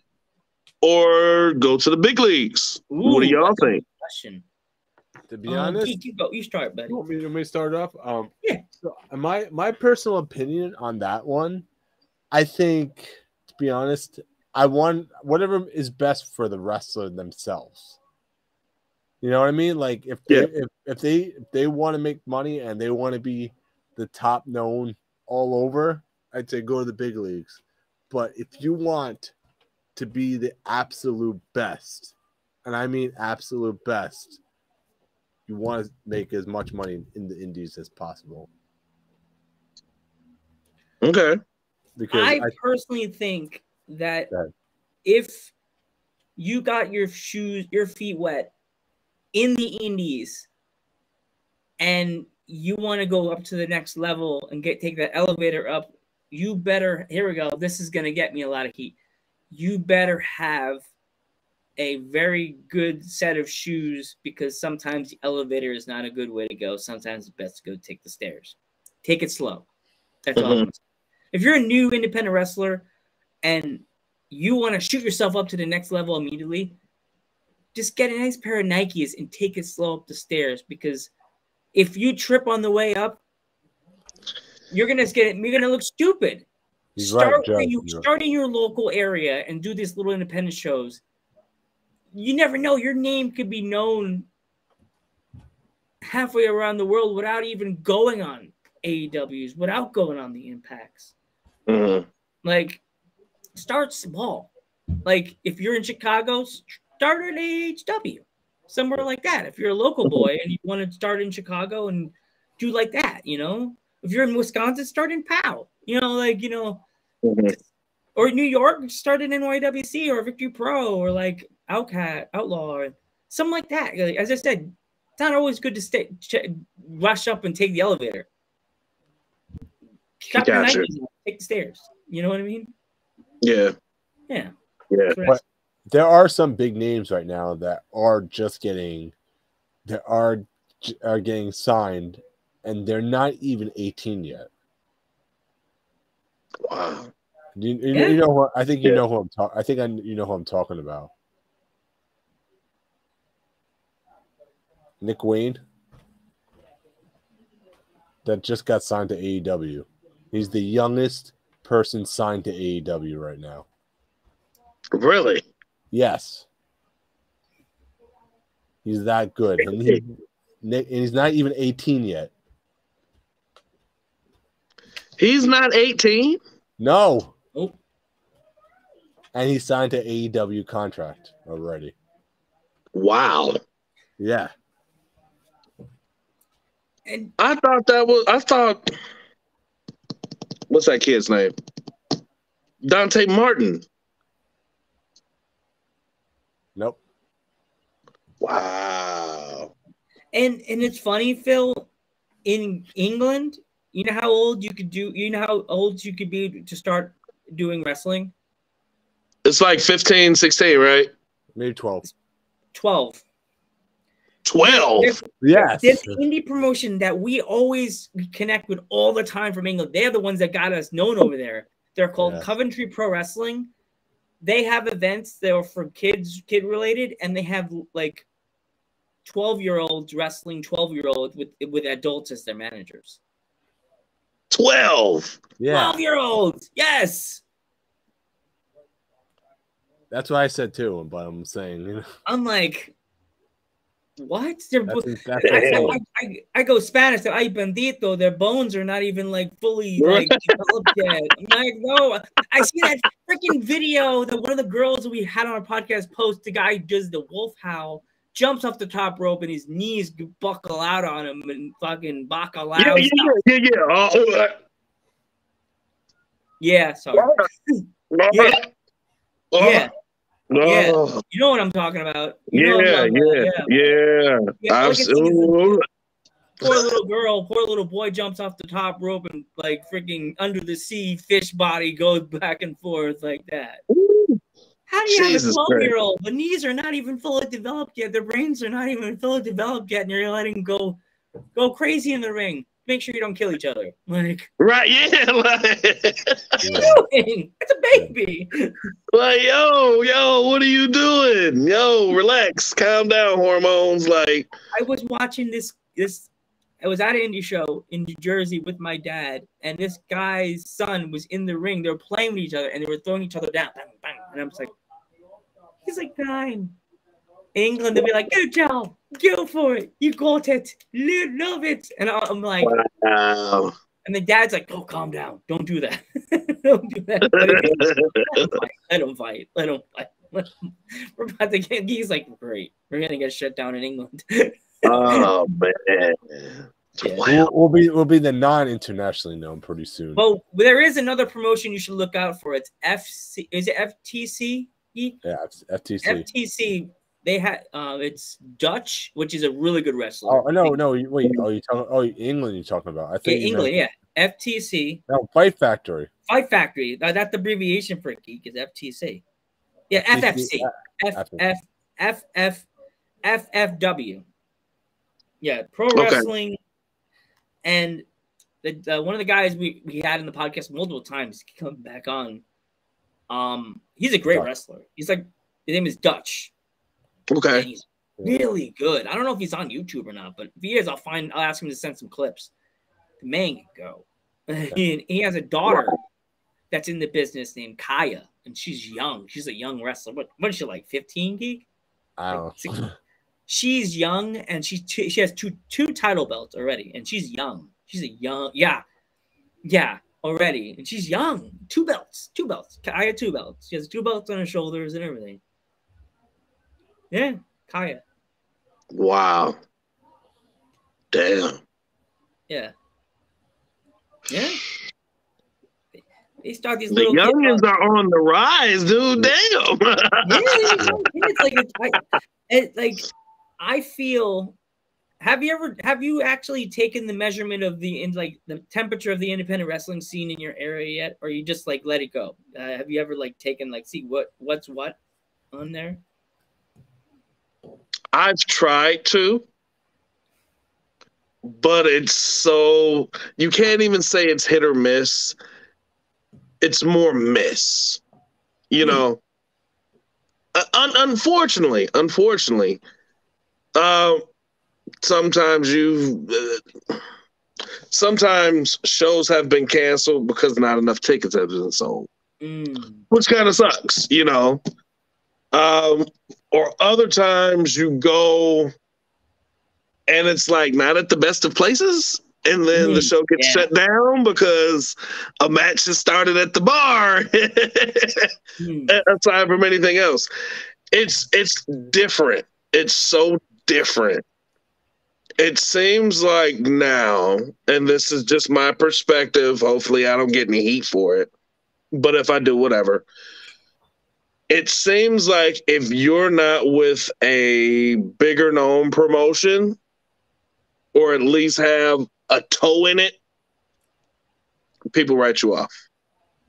Speaker 13: or go to the big leagues?
Speaker 11: Ooh,
Speaker 13: what do y'all think?
Speaker 12: To be honest,
Speaker 11: you start, buddy.
Speaker 12: You want me to start off?
Speaker 11: Yeah.
Speaker 12: So my personal opinion on that one, I think, to be honest, I want whatever is best for the wrestler themselves. You know what I mean? Like if they want to make money and they want to be the top known all over, I'd say go to the big leagues. But if you want to be the absolute best, and I mean absolute best, you want to make as much money in the indies as possible.
Speaker 13: Okay.
Speaker 11: Because I personally think that if you got your feet wet in the indies and you want to go up to the next level and take that elevator up, you better, here we go, this is going to get me a lot of heat. You better have a very good set of shoes because sometimes the elevator is not a good way to go. Sometimes it's best to go take the stairs. Take it slow. That's all I'm saying. If you're a new independent wrestler and you want to shoot yourself up to the next level immediately, just get a nice pair of Nikes and take it slow up the stairs, because if you trip on the way up, you're gonna look stupid. Start in your local area and do these little independent shows. You never know, your name could be known halfway around the world without even going on AEWs, without going on the Impacts. Like, start small. Like, if you're in Chicago, start at AHW, somewhere like that. If you're a local boy and you want to start in Chicago and do like that, you know. If you're in Wisconsin, start in POW, or New York, start in NYWC or Victory Pro or like Outlaw or something like that. Like, as I said, it's not always good to rush up and take the elevator. Take the stairs. You know what I mean? Yeah.
Speaker 12: But there are some big names right now that are just getting signed, and they're not even 18 yet.
Speaker 13: Wow.
Speaker 12: You know what? I think you know who I'm talking. I think you know who I'm talking about. Nick Wayne, that just got signed to AEW. He's the youngest person signed to AEW right now.
Speaker 13: Really?
Speaker 12: Yes. He's that good. And he's not even 18 yet.
Speaker 13: He's not 18?
Speaker 12: No.
Speaker 11: Oh.
Speaker 12: And he signed to AEW contract already.
Speaker 13: Wow.
Speaker 12: Yeah.
Speaker 11: And
Speaker 13: I thought what's that kid's name? Dante Martin.
Speaker 12: Nope.
Speaker 13: Wow.
Speaker 11: And it's funny, Phil, in England, you know how old you could be to start doing wrestling?
Speaker 13: It's like 15, 16, right?
Speaker 12: Maybe 12.
Speaker 11: 12.
Speaker 13: 12?
Speaker 12: Yes.
Speaker 11: This indie promotion that we always connect with all the time from England, they're the ones that got us known over there. They're called Coventry Pro Wrestling. They have events that are for kid related, and they have like 12-year-olds wrestling 12-year-olds with adults as their managers.
Speaker 13: 12.
Speaker 12: Yeah.
Speaker 11: 12-year-olds. Yes.
Speaker 12: That's what I said too, but I'm saying,
Speaker 11: I'm like, what? I go Spanish. Ay bendito, their bones are not even like fully like developed yet. I'm like, no. I see that freaking video that one of the girls we had on our podcast post. The guy does the wolf howl, jumps off the top rope, and his knees buckle out on him and fucking bacalao. Yeah. Sorry. Yeah. Yeah, you know what I'm talking about.
Speaker 13: Yeah.
Speaker 11: Poor little boy jumps off the top rope and like freaking under the sea fish body goes back and forth like that. How do you have a 12-year-old? The knees are not even fully developed yet. Their brains are not even fully developed yet, and you're letting go crazy in the ring. Make sure you don't kill each other. Like,
Speaker 13: right? Yeah. Like,
Speaker 11: what are you doing? It's a baby.
Speaker 13: Like, yo, what are you doing? Yo, relax, calm down, hormones. Like,
Speaker 11: I was watching this. I was at an indie show in New Jersey with my dad, and this guy's son was in the ring. They were playing with each other, and they were throwing each other down. Bang, bang. And I'm just like, he's like 9. England, they'll be like, good job, go for it, you got it, love it. And I'm like, wow. And the dad's like, oh, calm down, don't do that. Don't do that. Let him fight. We're about to get, he's like, great, we're gonna get shut down in England.
Speaker 13: Oh man.
Speaker 12: Yeah. We'll be the non-internationally known pretty soon.
Speaker 11: Well, there is another promotion you should look out for. It's FC. Is it FTC?
Speaker 12: Yeah, it's FTC.
Speaker 11: FTC. They had it's Dutch, which is a really good wrestler.
Speaker 12: Oh no, wait. Oh, you talking? Oh, England. You're talking about? I think
Speaker 11: England. Yeah, FTC.
Speaker 12: No, Fight Factory.
Speaker 11: Fight Factory. That's the abbreviation for it, geek. Is FTC. Yeah, FFC. FFW. Yeah, pro wrestling. And one of the guys we had in the podcast multiple times come back on. He's a great wrestler. He's like, his name is Dutch.
Speaker 13: Okay.
Speaker 11: And he's really good. I don't know if he's on YouTube or not, but if he is, I'll ask him to send some clips. The man can go. He has a daughter that's in the business named Kaya, and she's young. She's a young wrestler. What is she, like 15, Geek?
Speaker 12: I don't know.
Speaker 11: She's young, and she has two title belts already, and she's young. She's a young, already, and she's young. Two belts. Kaya, 2 belts. She has 2 belts on her shoulders and everything. Yeah, Kaya.
Speaker 13: Wow. Damn.
Speaker 11: Yeah. They start these
Speaker 13: The
Speaker 11: little
Speaker 13: youngins are on the rise, dude. Damn.
Speaker 11: I feel. Have you actually taken the measurement of the temperature of the independent wrestling scene in your area yet, or you just like let it go? Have you ever taken see what's what on there?
Speaker 13: I've tried to, but it's so you can't even say it's hit or miss. It's more miss, you know. Unfortunately, sometimes shows have been canceled because not enough tickets have been sold, which kind of sucks, you know. Or other times you go and it's not at the best of places, and then the show gets shut down because a match has started at the bar aside from anything else. It's different. It's so different. It seems like now, and this is just my perspective, hopefully I don't get any heat for it, but if I do, whatever. It seems like if you're not with a bigger known promotion, or at least have a toe in it, people write you off.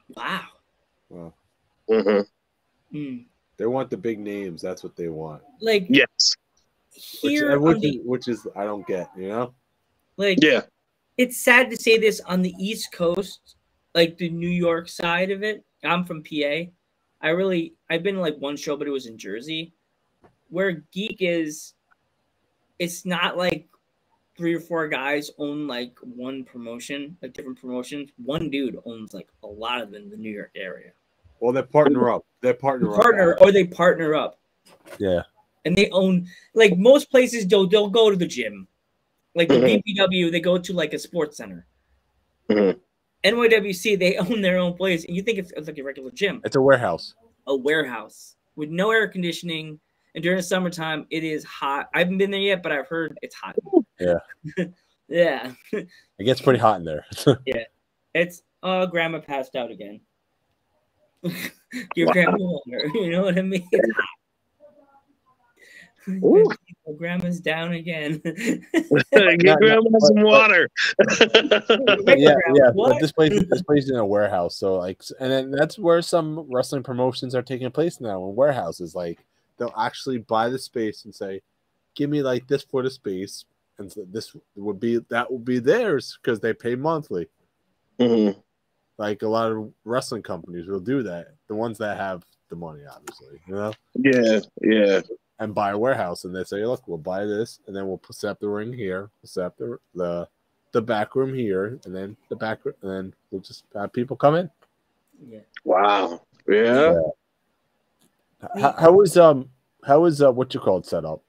Speaker 11: Wow.
Speaker 13: Mm-hmm.
Speaker 12: They want the big names. That's what they want.
Speaker 13: Yes.
Speaker 12: Which is I don't get, you know?
Speaker 11: It's sad to say this on the East Coast, the New York side of it. I'm from PA. I've been to one show, but it was in Jersey, where Geek is. It's not 3 or 4 guys own one promotion, different promotions. One dude owns a lot of them in the New York area.
Speaker 12: Well, they partner up. They partner
Speaker 11: up.
Speaker 12: Yeah.
Speaker 11: And they own most places. They'll go to the gym, the BPW. They go to a sports center.
Speaker 13: Mm-hmm.
Speaker 11: NYWC, they own their own place, and you think it's like a regular gym.
Speaker 12: It's a warehouse.
Speaker 11: A warehouse with no air conditioning, and during the summertime, it is hot. I haven't been there yet, but I've heard it's hot.
Speaker 12: Yeah.
Speaker 11: Yeah.
Speaker 12: It gets pretty hot in there.
Speaker 11: Yeah. It's grandma passed out again. Your grandma, you know what I mean? It's hot. Grandma's down again.
Speaker 13: Get grandma some water.
Speaker 12: But this place is in a warehouse, so and then that's where some wrestling promotions are taking place now. In warehouses, they'll actually buy the space and say, "Give me this for the space," and so that will be theirs because they pay monthly.
Speaker 13: Mm-hmm.
Speaker 12: A lot of wrestling companies will do that. The ones that have the money, obviously, you know.
Speaker 13: Yeah.
Speaker 12: And buy a warehouse, and they say, "Look, we'll buy this, and then we'll set up the ring here, we'll set up the back room here, and then the back room, and then we'll just have people come in."
Speaker 11: Yeah.
Speaker 13: Wow. Yeah.
Speaker 12: How is what you call it set up?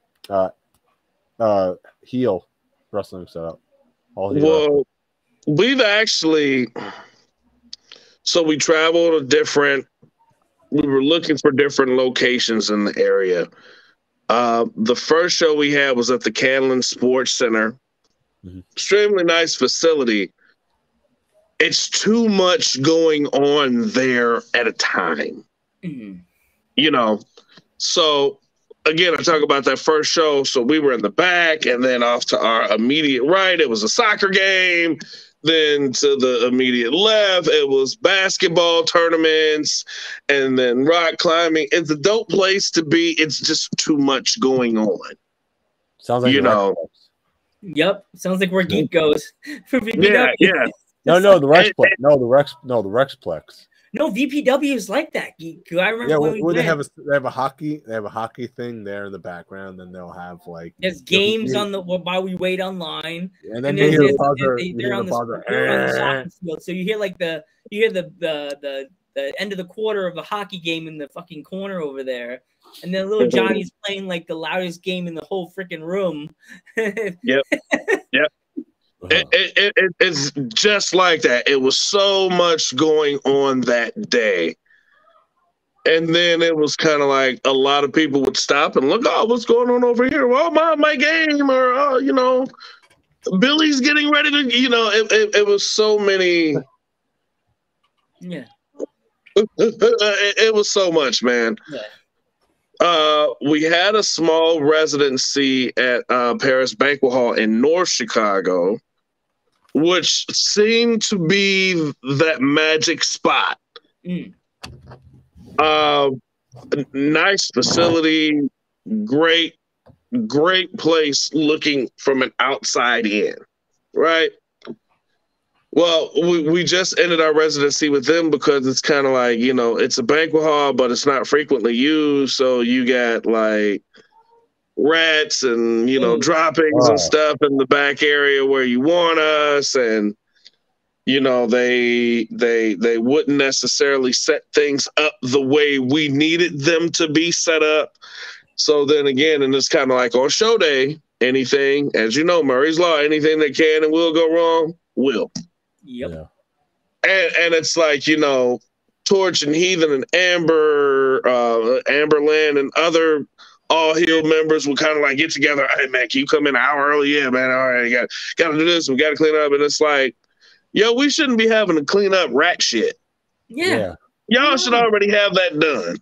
Speaker 12: Heel wrestling set up.
Speaker 13: Well, we've actually. So we traveled we were looking for different locations in the area. The first show we had was at the Canlan Sports Center. Mm-hmm. Extremely nice facility. It's too much going on there at a time.
Speaker 11: Mm-hmm.
Speaker 13: You know, so again, I talk about that first show. So we were in the back, and then off to our immediate right, it was a soccer game. Then to the immediate left, it was basketball tournaments and then rock climbing. It's a dope place to be. It's just too much going on.
Speaker 12: Sounds like
Speaker 11: Yep, sounds like where Geek goes for VPW.
Speaker 13: Yeah.
Speaker 12: No, the Rexplex. No, the Rexplex.
Speaker 11: No, VPW is like that, Geek. I remember when we went.
Speaker 12: They have a hockey thing there in the background. Then they'll have like
Speaker 11: there's games on the while we wait online,
Speaker 12: and then
Speaker 11: they're on
Speaker 12: the
Speaker 11: the soccer field. So you hear like the end of the quarter of the hockey game in the fucking corner over there, and then little Johnny's playing like the loudest game in the whole freaking room.
Speaker 13: Yep. It's just like that. It was so much going on that day. And then it was kind of like a lot of people would stop and look, oh, what's going on over here? Well, my game, or, oh, Billy's getting ready to, it was so many.
Speaker 11: Yeah.
Speaker 13: It was so much, man. Yeah. We had a small residency at Paris Banquet Hall in North Chicago, which seemed to be that magic spot. Nice facility, great place looking from an outside in, right? Well, we just ended our residency with them because it's kind of like, it's a banquet hall, but it's not frequently used. So you got like rats and, droppings and stuff in the back area where you want us. And, they wouldn't necessarily set things up the way we needed them to be set up. So then again, and it's kind of like on show day, anything, as you know, Murray's Law, anything that can and will go wrong, will.
Speaker 11: Yep.
Speaker 12: Yeah.
Speaker 13: And it's like, Torch and Heathen and Amberland and other All Heel members would kind of like get together. Hey, man, can you come in an hour early? Yeah, man. All right, got to do this. We got to clean up. And it's like, we shouldn't be having to clean up rat shit.
Speaker 11: Yeah.
Speaker 13: Y'all should already have that done.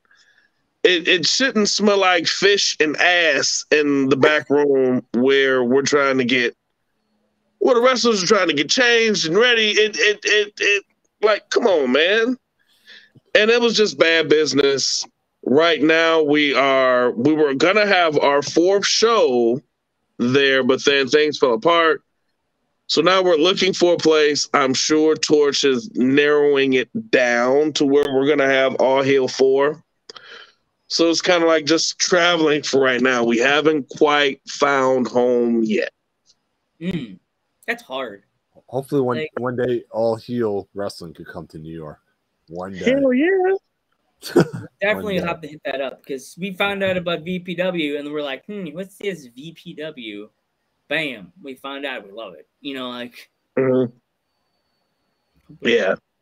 Speaker 13: It shouldn't smell like fish and ass in the back room where we're trying to get, the wrestlers are trying to get changed and ready. It like, come on, man. And it was just bad business. Right now, we were gonna have our fourth show there, but then things fell apart. So now we're looking for a place. I'm sure Torch is narrowing it down to where we're gonna have All Hail 4. So it's kind of like just traveling for right now. We haven't quite found home yet.
Speaker 11: That's hard.
Speaker 12: Hopefully one day All Heel Wrestling could come to New York. One day.
Speaker 13: Hell yeah.
Speaker 11: Definitely have to hit that up because we found out about VPW and we're like, what's this VPW? Bam. We found out. We love it.
Speaker 13: Yeah.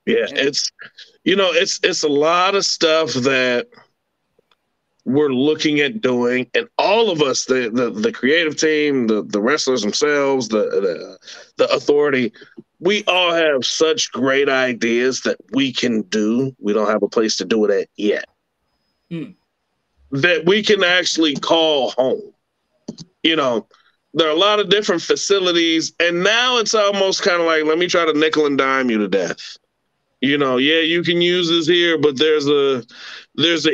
Speaker 13: It's, it's a lot of stuff that we're looking at doing, and all of us, the creative team, the wrestlers themselves, the authority, we all have such great ideas that we can do. We don't have a place to do it at yet. That we can actually call home. There are a lot of different facilities, and now it's almost kind of like, let me try to nickel and dime you to death. You can use this here, but there's a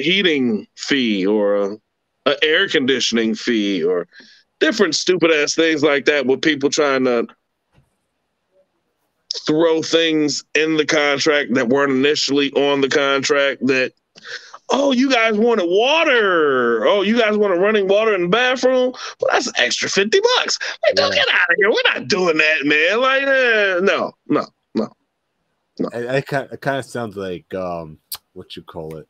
Speaker 13: heating fee or a air conditioning fee or different stupid ass things like that with people trying to throw things in the contract that weren't initially on the contract that, oh, you guys wanted water. Oh, you guys want running water in the bathroom? Well, that's an extra $50. Like, don't get out of here. We're not doing that, man. Like, no.
Speaker 12: It kind of sounds like what you call it?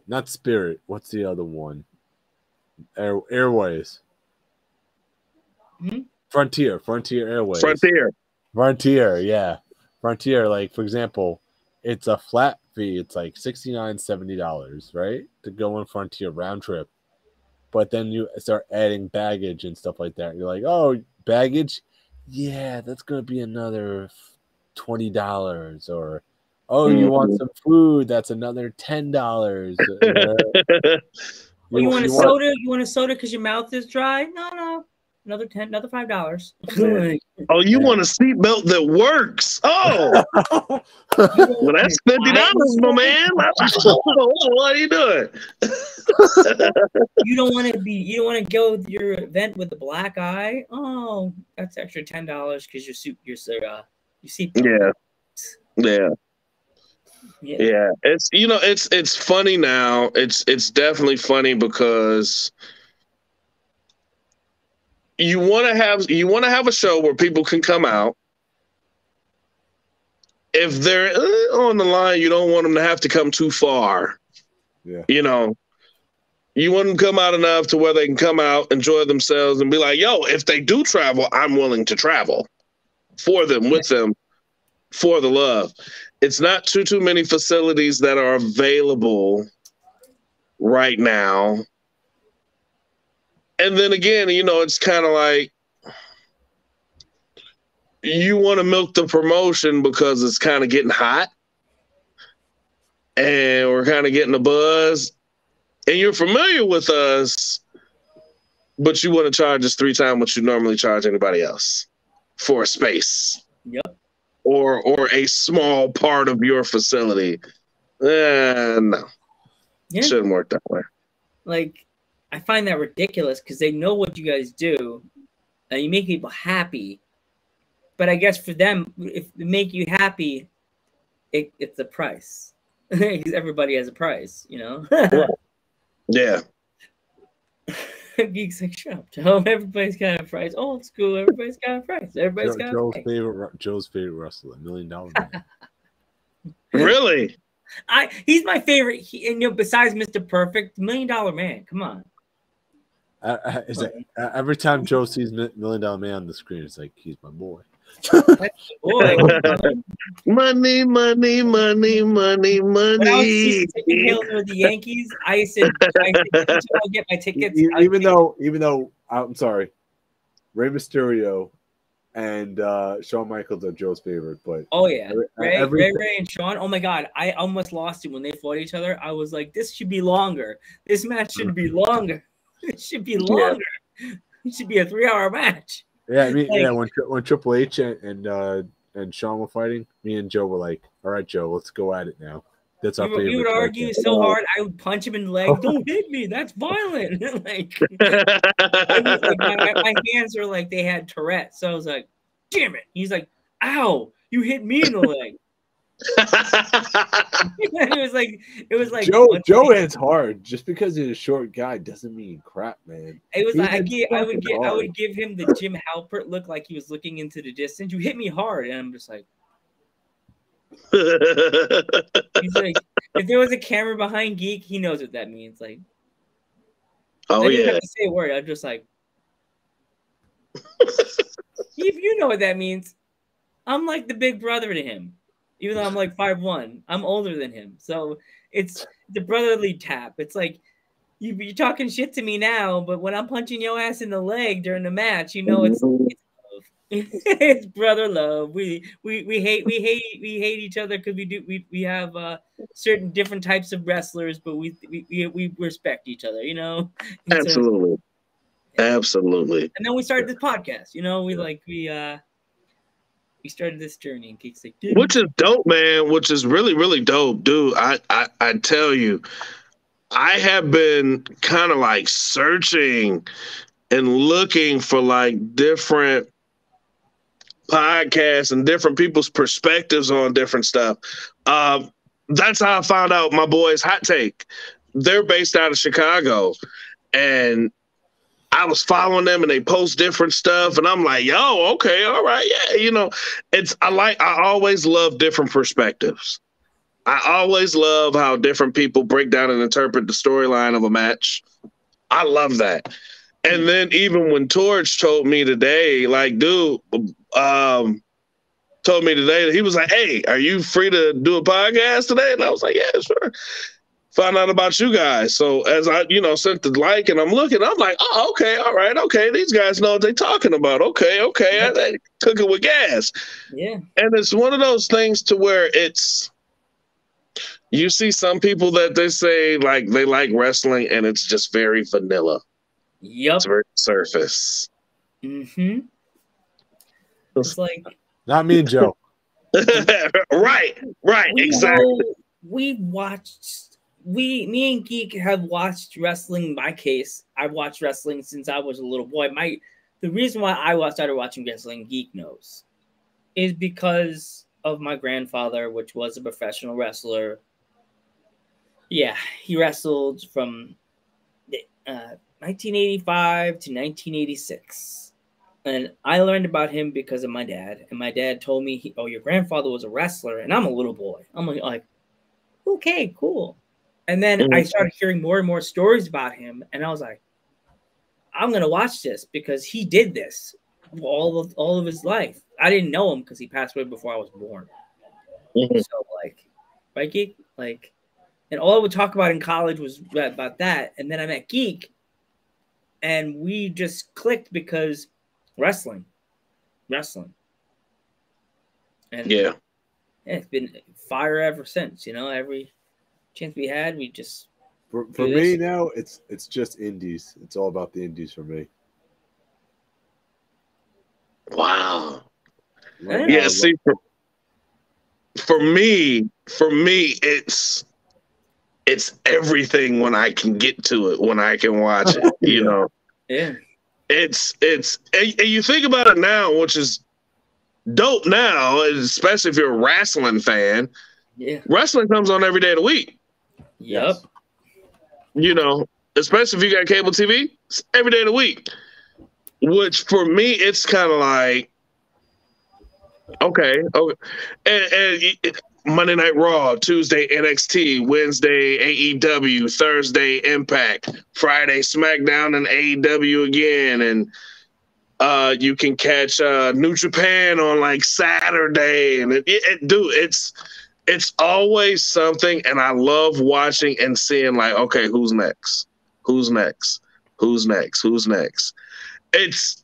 Speaker 12: Not Spirit. What's the other one? Airways. Frontier Airways. Frontier, yeah. Frontier, like for example, it's a flat fee. It's like $69-$70, right, to go on Frontier round trip. But then you start adding baggage and stuff like that. You're like, oh, baggage, yeah, that's gonna be another $20, or oh, you want some food? That's another $10.
Speaker 11: You want a soda? You want a soda because your mouth is dry? No. another $10, another $5.
Speaker 13: Oh, you want a seatbelt that works? Oh, well, that's $50, my man. What are you doing?
Speaker 11: You don't want to go with your event with the black eye. Oh, that's extra $10 because your seatbelt.
Speaker 13: Yeah. It's funny now. It's definitely funny because you want to have a show where people can come out. If they're on the line, you don't want them to have to come too far.
Speaker 12: Yeah.
Speaker 13: You know, you want them to come out enough to where they can come out, enjoy themselves, and be like, yo, if they do travel, I'm willing to travel for them, with them, for the love. It's not too many facilities that are available right now. And then again, it's kind of like you want to milk the promotion because it's kind of getting hot and we're kind of getting a buzz and you're familiar with us, but you want to charge us 3 times what you normally charge anybody else for a space.
Speaker 11: Yep.
Speaker 13: Or a small part of your facility. No.
Speaker 11: Yeah.
Speaker 13: Shouldn't work that way.
Speaker 11: Like, I find that ridiculous because they know what you guys do and you make people happy. But I guess for them, if they make you happy, it's the price. Because everybody has a price,
Speaker 13: Right. Yeah.
Speaker 11: Geek's like, shut up, Joe. Everybody's got a price. Old school, everybody's got a price. Everybody's got a price.
Speaker 12: Joe's favorite wrestler, $1 Million Man.
Speaker 13: Really?
Speaker 11: He's my favorite. Besides Mr. Perfect, $1 Million Man. Come on.
Speaker 12: Every time Joe sees $1 Million Man on the screen, it's like, he's my boy.
Speaker 11: Boy.
Speaker 12: Money.
Speaker 11: When I was taking Hail with the Yankees, I said I'll get my tickets.
Speaker 12: Even though I'm sorry, Rey Mysterio and Shawn Michaels are Joe's favorite, but
Speaker 11: Ray and Shawn. Oh my God, I almost lost it when they fought each other. I was like, this should be longer. This match should be longer. It should be longer. It should be a 3-hour match.
Speaker 12: Yeah, when Triple H and Shawn were fighting, me and Joe were like, "All right, Joe, let's go at it now." That's our favorite.
Speaker 11: We would argue so hard. I would punch him in the leg. Don't hit me. That's violent. My hands are like they had Tourette's. So I was like, "Damn it!" He's like, "Ow! You hit me in the leg." it was like
Speaker 12: Joe hits hard. Just because he's a short guy doesn't mean crap, man.
Speaker 11: It was I would give him the Jim Halpert look, like he was looking into the distance. You hit me hard, and I'm just like, he's like, if there was a camera behind Geek, he knows what that means. Like, I didn't have to say a word. I'm just like, if you know what that means, I'm like the big brother to him. Even though I'm like 5'1", I'm older than him. So it's the brotherly tap. It's like you're talking shit to me now, but when I'm punching your ass in the leg during the match, it's love. It's brother love. We hate each other because we have certain different types of wrestlers, but we respect each other.
Speaker 13: Absolutely. Absolutely.
Speaker 11: And then we started this podcast. We started this journey, and Geek's like, dude.
Speaker 13: Which is dope, man. Which is really, really dope, dude. I tell you, I have been kind of like searching and looking for like different podcasts and different people's perspectives on different stuff. That's how I found out my boys Hot Take. They're based out of Chicago, and I was following them and they post different stuff and I'm like, yo, okay, all right. Yeah. I always love different perspectives. I always love how different people break down and interpret the storyline of a match. I love that. And then even when Torch told me today, like, dude, told me today that he was like, hey, are you free to do a podcast today? And I was like, yeah, sure. Found out about you guys. So as I, sent the like and I'm looking, I'm like, oh, okay, all right, okay. These guys know what they're talking about. Okay. I took it with gas.
Speaker 11: Yeah.
Speaker 13: And it's one of those things to where you see some people that they say like they like wrestling and it's just very vanilla.
Speaker 11: Yep.
Speaker 13: It's very surface.
Speaker 11: Mm-hmm. It's like
Speaker 12: Not me and Joe.
Speaker 13: right, exactly.
Speaker 11: Me and Geek have watched wrestling. In my case, I've watched wrestling since I was a little boy. The reason why I started watching wrestling, Geek knows, is because of my grandfather, which was a professional wrestler. Yeah, he wrestled from 1985 to 1986. And I learned about him because of my dad. And my dad told me, your grandfather was a wrestler. And I'm a little boy. I'm like, okay, cool. And then I started hearing more and more stories about him. And I was like, I'm going to watch this because he did this all of his life. I didn't know him because he passed away before I was born. So, right, Geek? And all I would talk about in college was about that. And then I met Geek. And we just clicked because wrestling. And
Speaker 13: yeah,
Speaker 11: it's been fire ever since. Every chance we had, we just
Speaker 12: for me now. It's just indies. It's all about the indies for me.
Speaker 13: Wow. Yeah. See, for me, it's everything when I can get to it, when I can watch it. You know.
Speaker 11: Yeah.
Speaker 13: It's and you think about it now, which is dope now, especially if you're a wrestling fan.
Speaker 11: Yeah.
Speaker 13: Wrestling comes on every day of the week.
Speaker 11: Yep.
Speaker 13: Especially if you got cable TV, it's every day of the week. Which for me, it's kind of like, okay. And Monday Night Raw, Tuesday NXT, Wednesday AEW, Thursday Impact, Friday SmackDown and AEW again, and you can catch New Japan on Saturday, and it's always something, and I love watching and seeing okay, who's next? It's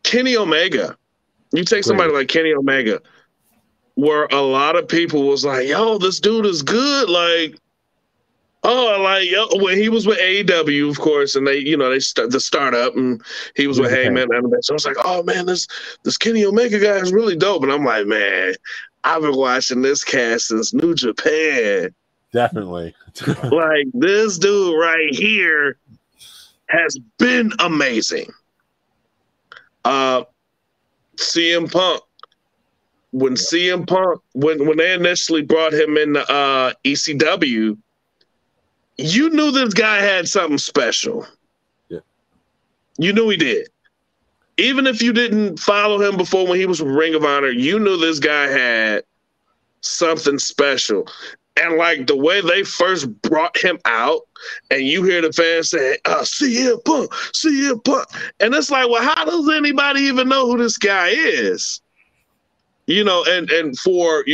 Speaker 13: Kenny Omega. You take somebody like Kenny Omega, where a lot of people was like, yo, this dude is good. When he was with AEW, of course, and they the startup, and he was with Hangman. So I was like, oh man, this Kenny Omega guy is really dope. And I'm like, man, I've been watching this cast since New Japan.
Speaker 12: Definitely.
Speaker 13: This dude right here has been amazing. CM Punk. When CM Punk, when they initially brought him into ECW, you knew this guy had something special.
Speaker 12: Yeah.
Speaker 13: You knew he did. Even if you didn't follow him before when he was with Ring of Honor, you knew this guy had something special. And the way they first brought him out, and you hear the fans say, CM Punk. And it's like, well, how does anybody even know who this guy is? And for,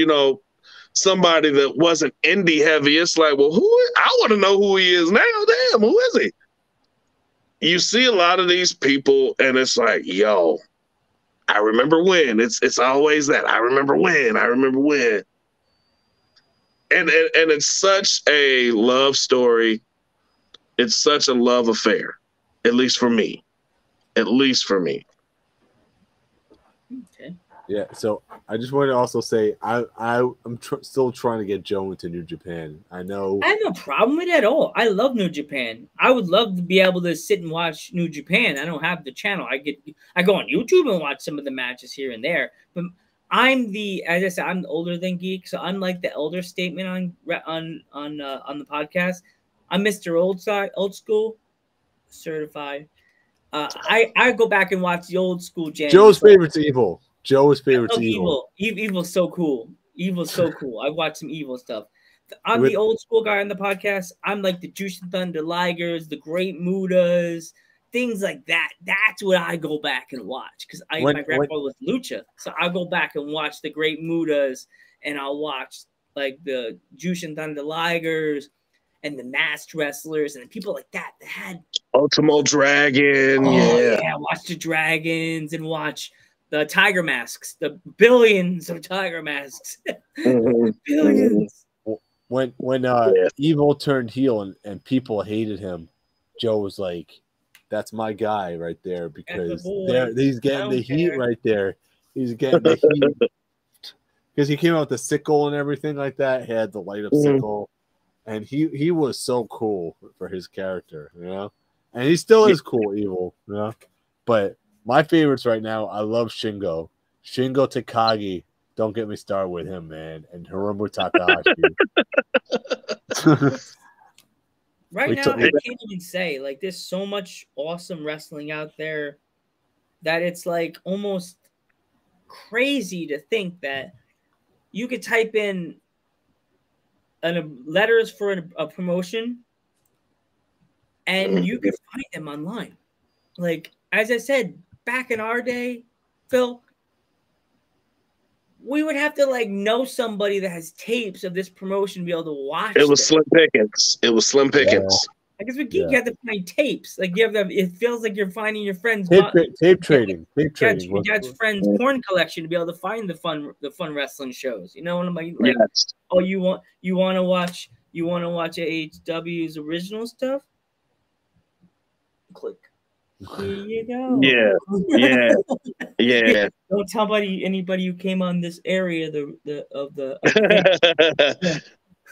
Speaker 13: somebody that wasn't indie heavy, it's like, well, I want to know who he is now. Damn, who is he? You see a lot of these people, and it's like, yo, I remember when. It's always that. I remember when. And it's such a love story. It's such a love affair, at least for me.
Speaker 11: Okay.
Speaker 12: Yeah, so I just wanted to also say I'm still trying to get Joe into New Japan. I know
Speaker 11: I have no problem with it at all. I love New Japan. I would love to be able to sit and watch New Japan. I don't have the channel. I go on YouTube and watch some of the matches here and there. But as I said, I'm older than Geek, so I'm like the elder statement on the podcast. I'm Mr. Old School, certified. I go back and watch the old school.
Speaker 12: Joe's favorite's Evil. Joe's favorite's Evil.
Speaker 11: Evil's so cool. I watch some Evil stuff. I'm the old school guy on the podcast. I'm like the Jushin Thunder Ligers, the Great Mutas, things like that. That's what I go back and watch because my grandpa was Lucha, so I go back and watch the Great Mutas, and I'll watch the Jushin Thunder Ligers and the Masked Wrestlers and people like that had
Speaker 13: Ultimo Dragon.
Speaker 11: Watch the Dragons and watch the Tiger Masks, the billions of Tiger Masks. Billions.
Speaker 12: When Evil turned heel and people hated him, Joe was like, that's my guy right there because
Speaker 11: boy.
Speaker 12: he's
Speaker 11: I
Speaker 12: getting
Speaker 11: don't
Speaker 12: the heat
Speaker 11: care.
Speaker 12: right there. He's getting the heat because he came out with the sickle and everything like that. He had the light up sickle, and he was so cool for his character, you know. And he still is cool, evil, you know. But my favorites right now, I love Shingo Takagi. Don't get me started with him, man. And Hiromu Takahashi.
Speaker 11: Right now, I can't even say. Like, there's so much awesome wrestling out there that it's like almost crazy to think that you could type in letters for a promotion and you could find them online. Like, as I said, back in our day, Phil, we would have to like know somebody that has tapes of this promotion to be able to watch.
Speaker 13: It was Slim Pickens.
Speaker 11: I guess with geek, you have to find tapes. Like, you have to. It feels like you're finding your friend's
Speaker 12: tape trading.
Speaker 11: Your dad's friend's porn collection to be able to find the fun wrestling shows. You know what I'm like?
Speaker 13: Yes.
Speaker 11: Oh, you want to watch AEW's original stuff? Click. Here you go.
Speaker 13: Yeah.
Speaker 11: Don't tell anybody who came on this area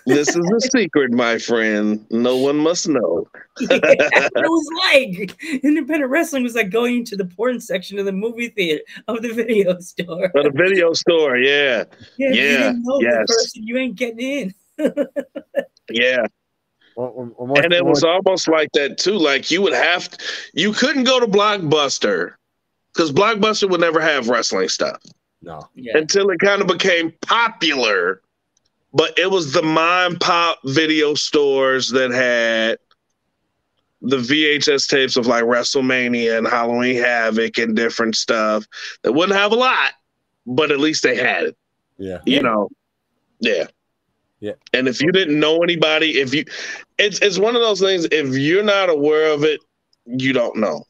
Speaker 13: This is a secret, my friend. No one must know.
Speaker 11: It was like independent wrestling was like going to the porn section of the movie theater of the video store.
Speaker 13: The video store, yeah.
Speaker 11: You didn't know the person, you ain't getting in.
Speaker 13: Yeah. And it was almost like that too. Like you couldn't go to Blockbuster because Blockbuster would never have wrestling stuff.
Speaker 12: No.
Speaker 11: Yeah.
Speaker 13: Until it kind of became popular. But it was the mom pop video stores that had the VHS tapes of like WrestleMania and Halloween Havoc and different stuff that wouldn't have a lot, but at least they had it.
Speaker 12: Yeah.
Speaker 13: You know. Yeah.
Speaker 12: Yeah.
Speaker 13: And if you didn't know anybody, it's one of those things, if you're not aware of it, you don't know.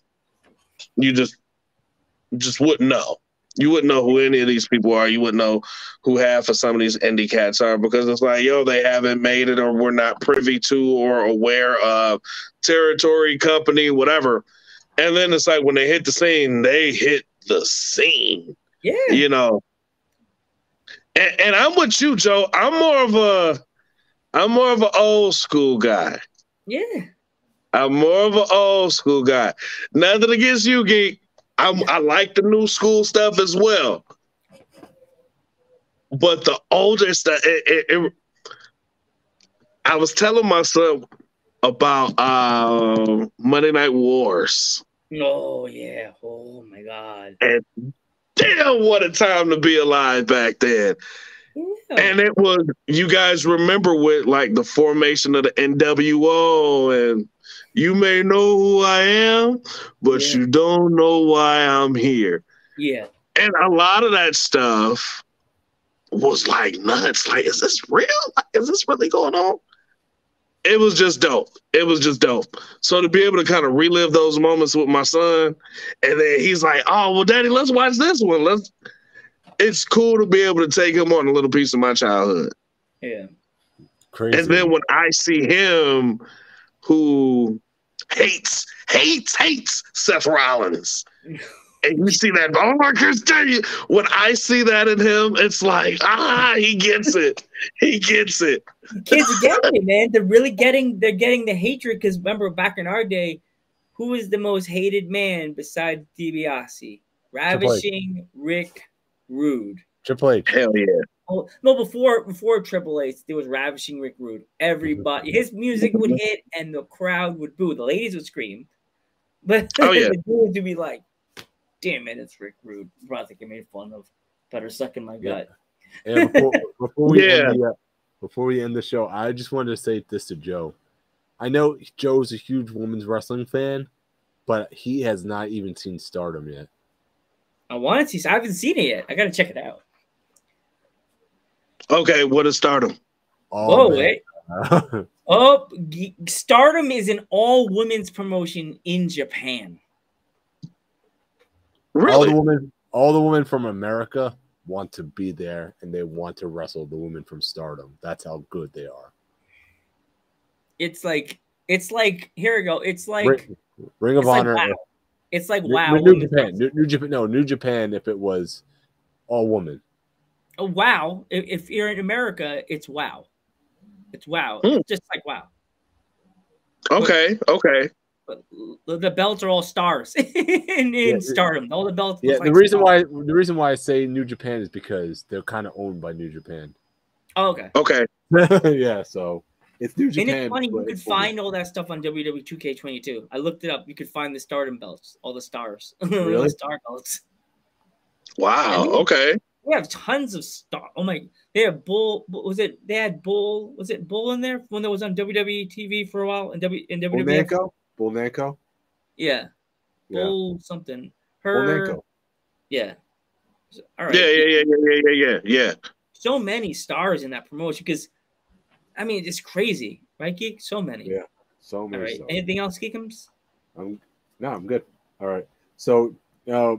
Speaker 13: You just wouldn't know. You wouldn't know who any of these people are. You wouldn't know who half of some of these indie cats are because it's like, they haven't made it or we're not privy to or aware of territory, company, whatever. And then it's like when they hit the scene, they hit the scene.
Speaker 11: Yeah.
Speaker 13: You know. And I'm with you, Joe. I'm more of an old school guy.
Speaker 11: Yeah.
Speaker 13: I'm more of an old school guy. Nothing against you, Geek. I like the new school stuff as well. But the older stuff, I was telling my son about Monday Night Wars.
Speaker 11: Oh, yeah. Oh, my God.
Speaker 13: And damn, what a time to be alive back then. Yeah. And it was, you guys remember with like the formation of the NWO and you may know who I am, but you don't know why I'm here.
Speaker 11: Yeah.
Speaker 13: And a lot of that stuff was like nuts. Like, is this real? Like, is this really going on? It was just dope. So to be able to kind of relive those moments with my son, and then he's like, oh, well, Daddy, let's watch this one. It's cool to be able to take him on a little piece of my childhood.
Speaker 11: Yeah.
Speaker 12: Crazy.
Speaker 13: And then when I see him who hates Seth Rollins. And you see that, oh my goodness, when I see that in him, it's like, he gets it. He gets it.
Speaker 11: Kids are getting it, man. They're getting the hatred because remember back in our day, who was the most hated man besides DiBiase? Ravishing Rick Rude.
Speaker 12: Triple H.
Speaker 13: Hell yeah.
Speaker 11: Oh, no, before Triple H, there was Ravishing Rick Rude. Everybody, his music would hit and the crowd would boo. The ladies would scream, but the dudes would be like, "Damn it, it's Rick Rude." Probably think I made fun of. Better suck in my gut.
Speaker 12: Yeah, before we end the show, I just wanted to say this to Joe. I know Joe's a huge women's wrestling fan, but he has not even seen Stardom yet.
Speaker 11: I want to see. I haven't seen it yet. I got to check it out.
Speaker 13: Okay, what is Stardom?
Speaker 11: Oh, wait. Stardom is an all-women's promotion in Japan.
Speaker 13: Really?
Speaker 12: All the women from America want to be there, and they want to wrestle the women from Stardom. That's how good they are.
Speaker 11: It's like here we go. It's like
Speaker 12: Ring of
Speaker 11: It's like
Speaker 12: Honor.
Speaker 11: wow. It's like wow.
Speaker 12: New Japan. New Japan. No, New Japan. If it was all woman.
Speaker 11: Oh wow! If you're in America, it's wow. It's wow. It's just like wow.
Speaker 13: Okay.
Speaker 11: But the belts are all stars in Stardom. All the belts.
Speaker 12: Yeah.
Speaker 11: Look
Speaker 12: The
Speaker 11: like
Speaker 12: reason why I say New Japan is because they're kind of owned by New Japan.
Speaker 11: Oh, okay.
Speaker 13: Okay.
Speaker 12: Yeah. So it's New Japan.
Speaker 11: And it's funny, you
Speaker 12: but
Speaker 11: could
Speaker 12: it's
Speaker 11: find all that stuff on WWE 2K22. I looked it up. You could find the Stardom belts, all the stars,
Speaker 12: Really?
Speaker 11: the star belts.
Speaker 13: Wow. Okay.
Speaker 11: We have tons of star. Oh my! They have Bull. Was it? They had Bull. Was it Bull in there when that was on WWE TV for a while? In WWE.
Speaker 12: Bull Nanko.
Speaker 11: Yeah. Bull something. Her.
Speaker 12: Bull Nanko.
Speaker 11: Yeah. All right.
Speaker 13: Yeah.
Speaker 11: So many stars in that promotion because, I mean, it's crazy, right, Geek? So many.
Speaker 12: Yeah. So many.
Speaker 11: All right.
Speaker 12: stars.
Speaker 11: Anything else, Geekums?
Speaker 12: No, I'm good. All right. So,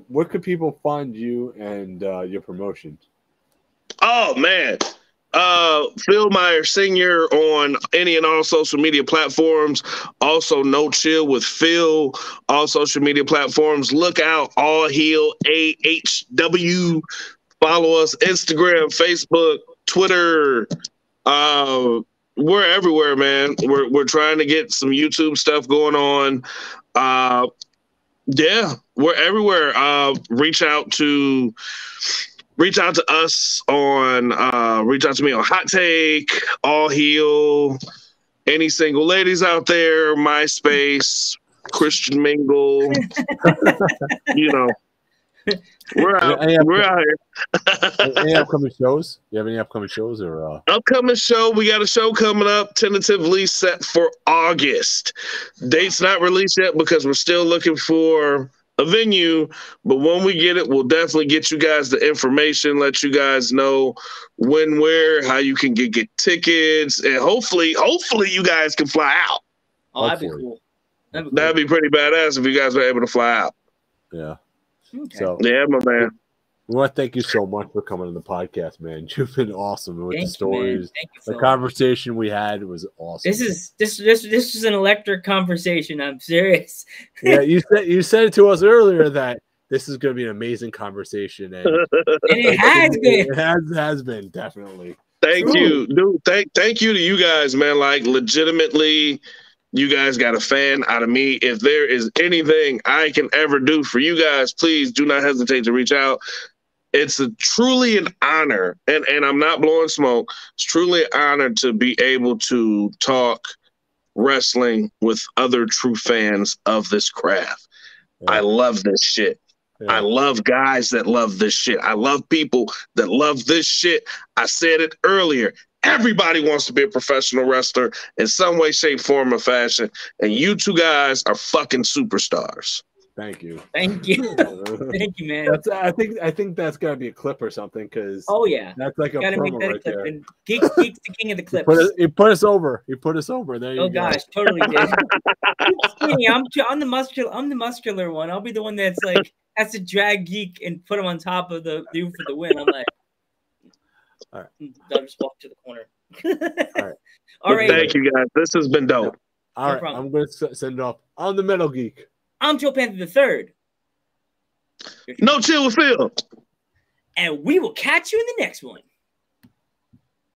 Speaker 12: where could people find you and your promotion?
Speaker 13: Oh man. Phil Meyer Sr. on any and all social media platforms. Also, No Chill with Phil, all social media platforms. Look out, All Heel AHW. Follow us Instagram, Facebook, Twitter. We're everywhere, man. We're trying to get some YouTube stuff going on. Yeah, we're everywhere. Reach out to us on reach out to me on Hot Take, All Heel, any single ladies out there, MySpace, Christian Mingle. You know, we're out here.
Speaker 12: Any upcoming shows? You have any upcoming shows or
Speaker 13: upcoming show? We got a show coming up, tentatively set for August. Date's not released yet because we're still looking for a venue, but when we get it, we'll definitely get you guys the information, let you guys know when, where, how you can get tickets, and hopefully you guys can fly out.
Speaker 11: Oh, that'd be cool.
Speaker 13: That'd be pretty badass if you guys were able to fly out.
Speaker 12: Yeah.
Speaker 11: Okay.
Speaker 12: So
Speaker 13: yeah, my man.
Speaker 12: We want to thank you so much for coming on the podcast, man. You've been awesome with the stories.
Speaker 11: Thank you,
Speaker 12: the
Speaker 11: Phil.
Speaker 12: conversation we had was awesome.
Speaker 11: This is an electric conversation. I'm serious.
Speaker 12: Yeah, you said it to us earlier that this is going to be an amazing conversation, and
Speaker 11: it has been.
Speaker 12: It has been definitely.
Speaker 13: Thank you, dude. Thank you to you guys, man. Like legitimately, you guys got a fan out of me. If there is anything I can ever do for you guys, please do not hesitate to reach out. It's truly an honor, and I'm not blowing smoke. It's truly an honor to be able to talk wrestling with other true fans of this craft. Yeah. I love this shit. Yeah. I love guys that love this shit. I love people that love this shit. I said it earlier. Everybody wants to be a professional wrestler in some way, shape, form, or fashion. And you two guys are fucking superstars.
Speaker 12: Thank you.
Speaker 11: Thank you. Thank you, man.
Speaker 12: I think that's gotta be a clip or something, because that's like a promo right there.
Speaker 11: Geek's the king of the clips.
Speaker 12: He put us over. He put us over. There you go.
Speaker 11: Oh gosh, totally did. I'm the muscular one. I'll be the one that's like has to drag Geek and put him on top of the view for the win. I'm like,
Speaker 12: all right.
Speaker 11: I'll just walk to the corner.
Speaker 12: All right.
Speaker 13: Thank you guys. This has been dope.
Speaker 12: All right. I'm going to send it off. I'm the Metal Geek.
Speaker 11: I'm Joe Panther III.
Speaker 13: No Chill with Phil.
Speaker 11: And we will catch you in the next one.